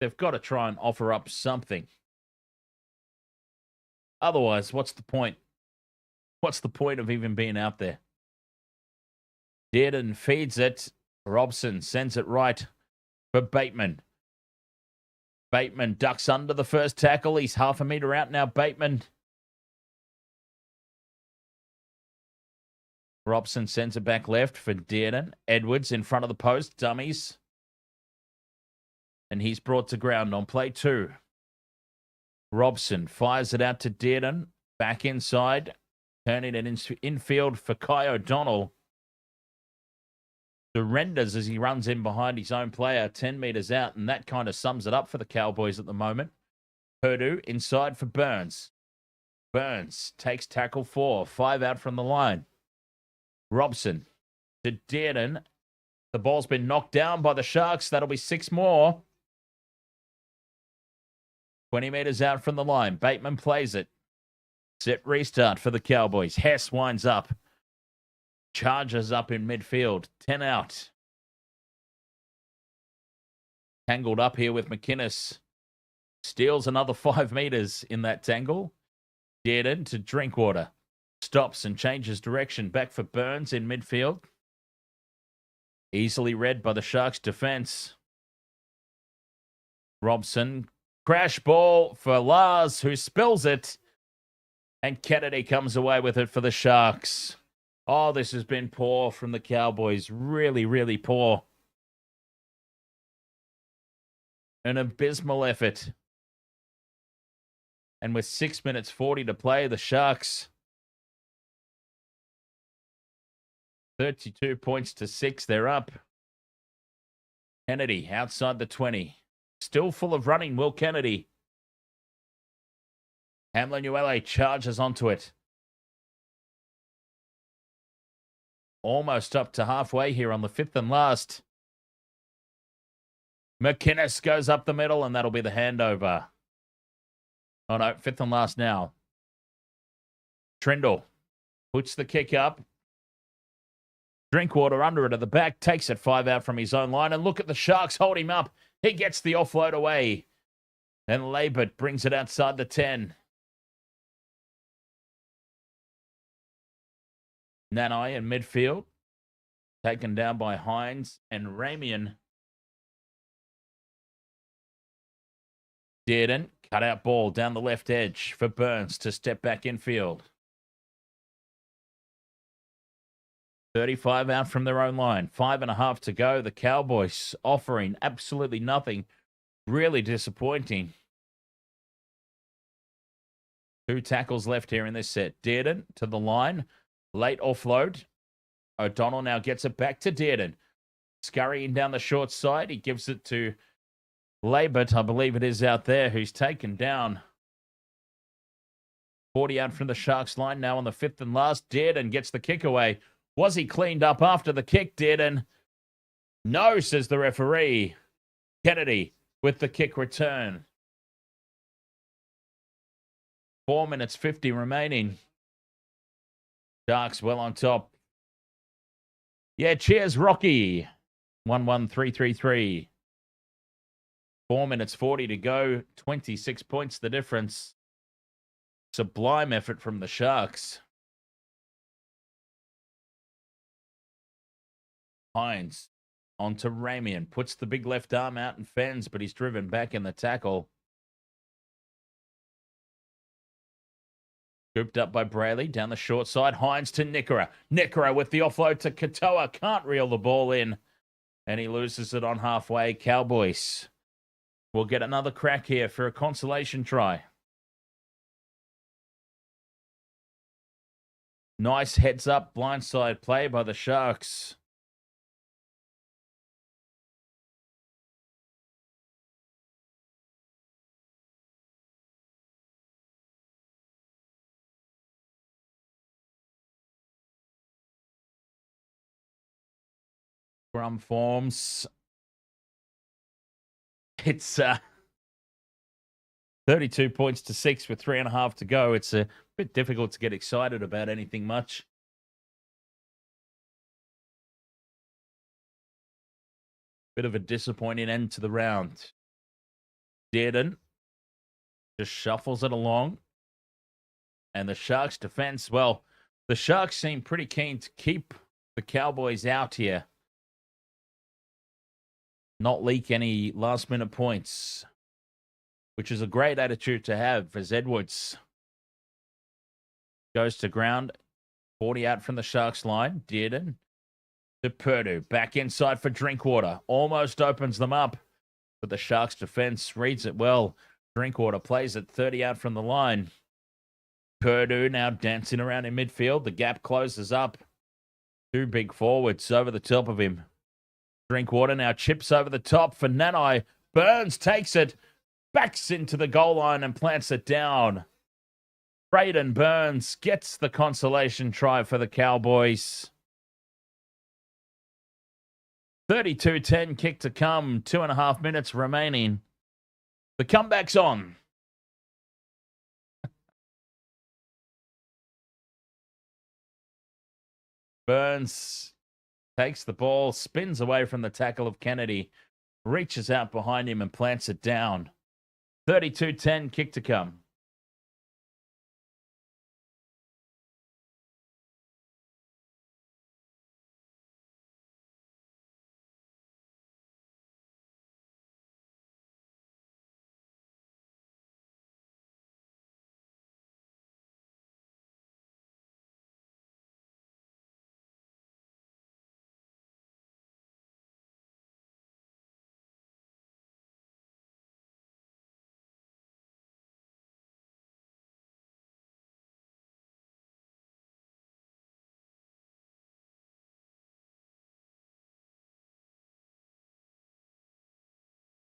They've got to try and offer up something. Otherwise, what's the point? What's the point of even being out there? Dearden feeds it. Robson sends it right for Bateman. Bateman ducks under the first tackle. He's half a meter out now, Bateman. Robson sends it back left for Dearden. Edwards in front of the post. Dummies. And he's brought to ground on play 2. Robson fires it out to Dearden. Back inside. Turning it infield for Kai O'Donnell. Surrenders as he runs in behind his own player 10 meters out. And that kind of sums it up for the Cowboys at the moment. Purdue inside for Burns. Burns takes tackle 4. 5 out from the line. Robson to Dearden. The ball's been knocked down by the Sharks. That'll be 6 more. 20 meters out from the line. Bateman plays it. Set restart for the Cowboys. Hess winds up. Charges up in midfield. 10 out. Tangled up here with McInnes. Steals another 5 meters in that tangle. Dearden to Drinkwater. Stops and changes direction. Back for Burns in midfield. Easily read by the Sharks defense. Robson. Crash ball for Lars, who spills it. And Kennedy comes away with it for the Sharks. Oh, this has been poor from the Cowboys. Really, really poor. An abysmal effort. And with 6 minutes 40 to play, the Sharks 32 points to 6. They're up. Kennedy outside the 20. Still full of running, Will Kennedy. Hamlin Uele charges onto it. Almost up to halfway here on the 5th and last. McInnes goes up the middle, and that'll be the handover. Oh no, 5th and last now. Trindle puts the kick up. Drinkwater under it at the back, takes it 5 out from his own line, and look at the Sharks hold him up. He gets the offload away. And Labert brings it outside the 10. Nanai in midfield. Taken down by Hines and Ramian. Dearden, cut out ball down the left edge for Burns to step back infield. 35 out from their own line. 5.5 to go. The Cowboys offering absolutely nothing. Really disappointing. 2 tackles left here in this set. Dearden to the line. Late offload. O'Donnell now gets it back to Dearden. Scurrying down the short side. He gives it to Labert, I believe it is out there, who's taken down. 40 out from the Sharks line now on the fifth and last. Dearden gets the kick away. Was he cleaned up after the kick, Dearden? No, says the referee. Kennedy with the kick return. 4 minutes 50 remaining. Sharks well on top. Yeah, cheers, Rocky. 1-1-3-3-3. 4 minutes 40 to go. 26 points the difference. Sublime effort from the Sharks. Hines onto Ramian. Puts the big left arm out and fends, but he's driven back in the tackle. Scooped up by Brayley down the short side. Hines to Nickera. Nickera with the offload to Katoa. Can't reel the ball in. And he loses it on halfway. Cowboys will get another crack here for a consolation try. Nice heads up blindside play by the Sharks. Scrum forms. It's 32 points to 6 with 3.5 to go. It's a bit difficult to get excited about anything much. Bit of a disappointing end to the round. Dearden just shuffles it along. And the Sharks defense, well, the Sharks seem pretty keen to keep the Cowboys out here. Not leak any last-minute points, which is a great attitude to have as Edwards goes to ground. 40 out from the Sharks line. Dearden to Purdue. Back inside for Drinkwater. Almost opens them up, but the Sharks defense reads it well. Drinkwater plays it 30 out from the line. Purdue now dancing around in midfield. The gap closes up. Two big forwards over the top of him. Drinkwater now chips over the top for Nanai. Burns takes it, backs into the goal line and plants it down. Braden Burns gets the consolation try for the Cowboys. 32-10 kick to come. 2.5 minutes remaining. The comeback's on. Burns takes the ball, spins away from the tackle of Kennedy, reaches out behind him and plants it down. 32-10 kick to come.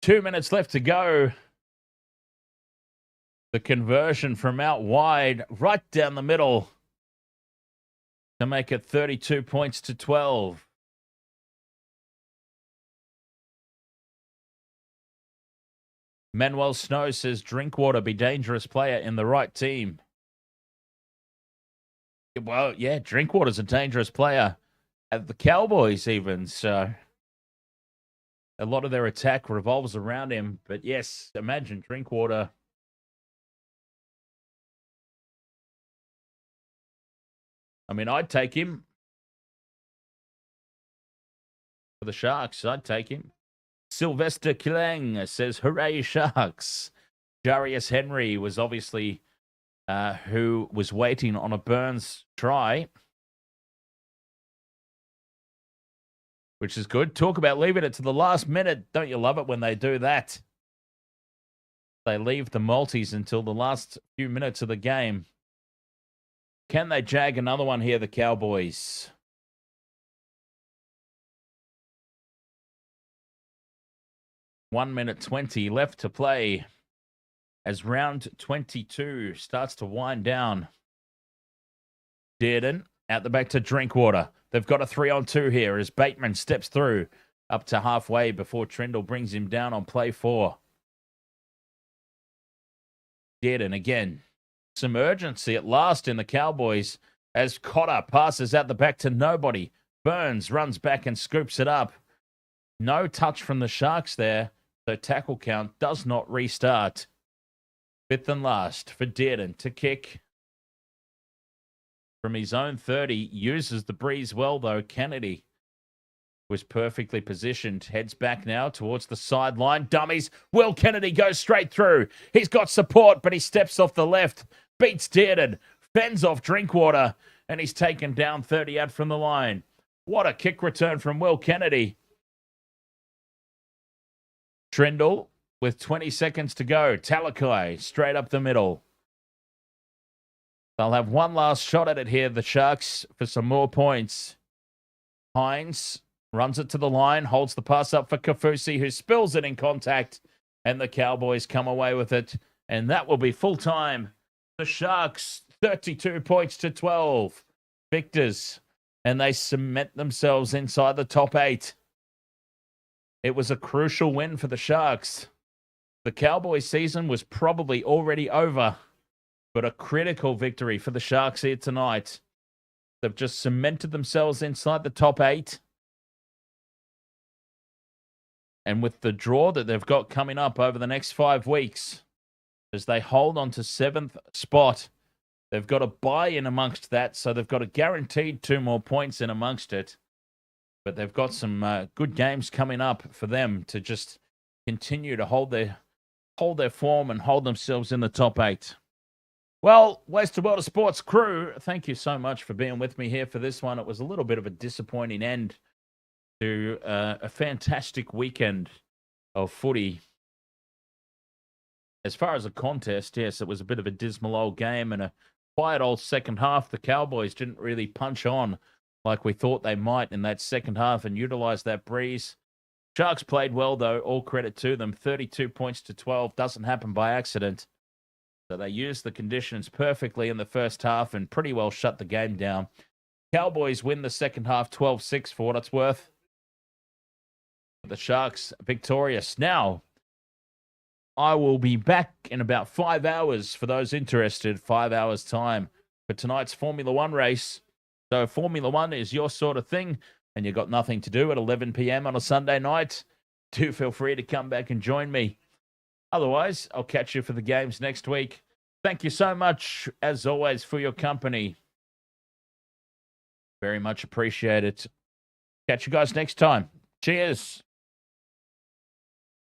Two minutes left to go. The conversion from out wide, right down the middle, to make it 32 points to 12. Manuel Snow says Drinkwater be dangerous player in the right team. Well, yeah, Drinkwater's a dangerous player at the Cowboys even, so a lot of their attack revolves around him. But yes, imagine Drinkwater. I mean, I'd take him. For the Sharks, I'd take him. Sylvester Kilang says, hooray, Sharks. Jarius Henry was obviously who was waiting on a Burns try, which is good. Talk about leaving it to the last minute. Don't you love it when they do that? They leave the multis until the last few minutes of the game. Can they jag another one here, the Cowboys? 1 minute 20 left to play as round 22 starts to wind down. Dearden out the back to Drinkwater. They've got a 3-on-2 here as Bateman steps through up to halfway before Trindle brings him down on play 4. Dearden again. Some urgency at last in the Cowboys as Cotter passes out the back to nobody. Burns runs back and scoops it up. No touch from the Sharks there, so tackle count does not restart. 5th and last for Dearden to kick. From his own 30, uses the breeze well though. Kennedy was perfectly positioned. Heads back now towards the sideline. Dummies. Will Kennedy goes straight through. He's got support, but he steps off the left. Beats Dearden. Fends off Drinkwater. And he's taken down 30 out from the line. What a kick return from Will Kennedy. Trindle with 20 seconds to go. Talakai straight up the middle. They'll have one last shot at it here, the Sharks, for some more points. Hines runs it to the line, holds the pass up for Kafusi, who spills it in contact, and the Cowboys come away with it. And that will be full time. The Sharks, 32 points to 12. Victors, and they cement themselves inside the top 8. It was a crucial win for the Sharks. The Cowboys season was probably already over, but a critical victory for the Sharks here tonight. They've just cemented themselves inside the top 8. And with the draw that they've got coming up over the next 5 weeks, as they hold on to 7th spot, they've got a bye in amongst that, so they've got a guaranteed 2 more points in amongst it. But they've got some good games coming up for them to just continue to hold their form and hold themselves in the top 8. Well, Western World of Sports crew, thank you so much for being with me here for this one. It was a little bit of a disappointing end to a fantastic weekend of footy. As far as a contest, yes, it was a bit of a dismal old game and a quiet old second half. The Cowboys didn't really punch on like we thought they might in that second half and utilize that breeze. Sharks played well, though. All credit to them. 32 points to 12 doesn't happen by accident. So they used the conditions perfectly in the first half and pretty well shut the game down. Cowboys win the second half 12-6 for what it's worth. The Sharks victorious. Now, I will be back in about 5 hours for those interested. 5 hours time for tonight's Formula One race. So if Formula One is your sort of thing and you've got nothing to do at 11 p.m. on a Sunday night, do feel free to come back and join me. Otherwise, I'll catch you for the games next week. Thank you so much, as always, for your company. Very much appreciate it. Catch you guys next time. Cheers.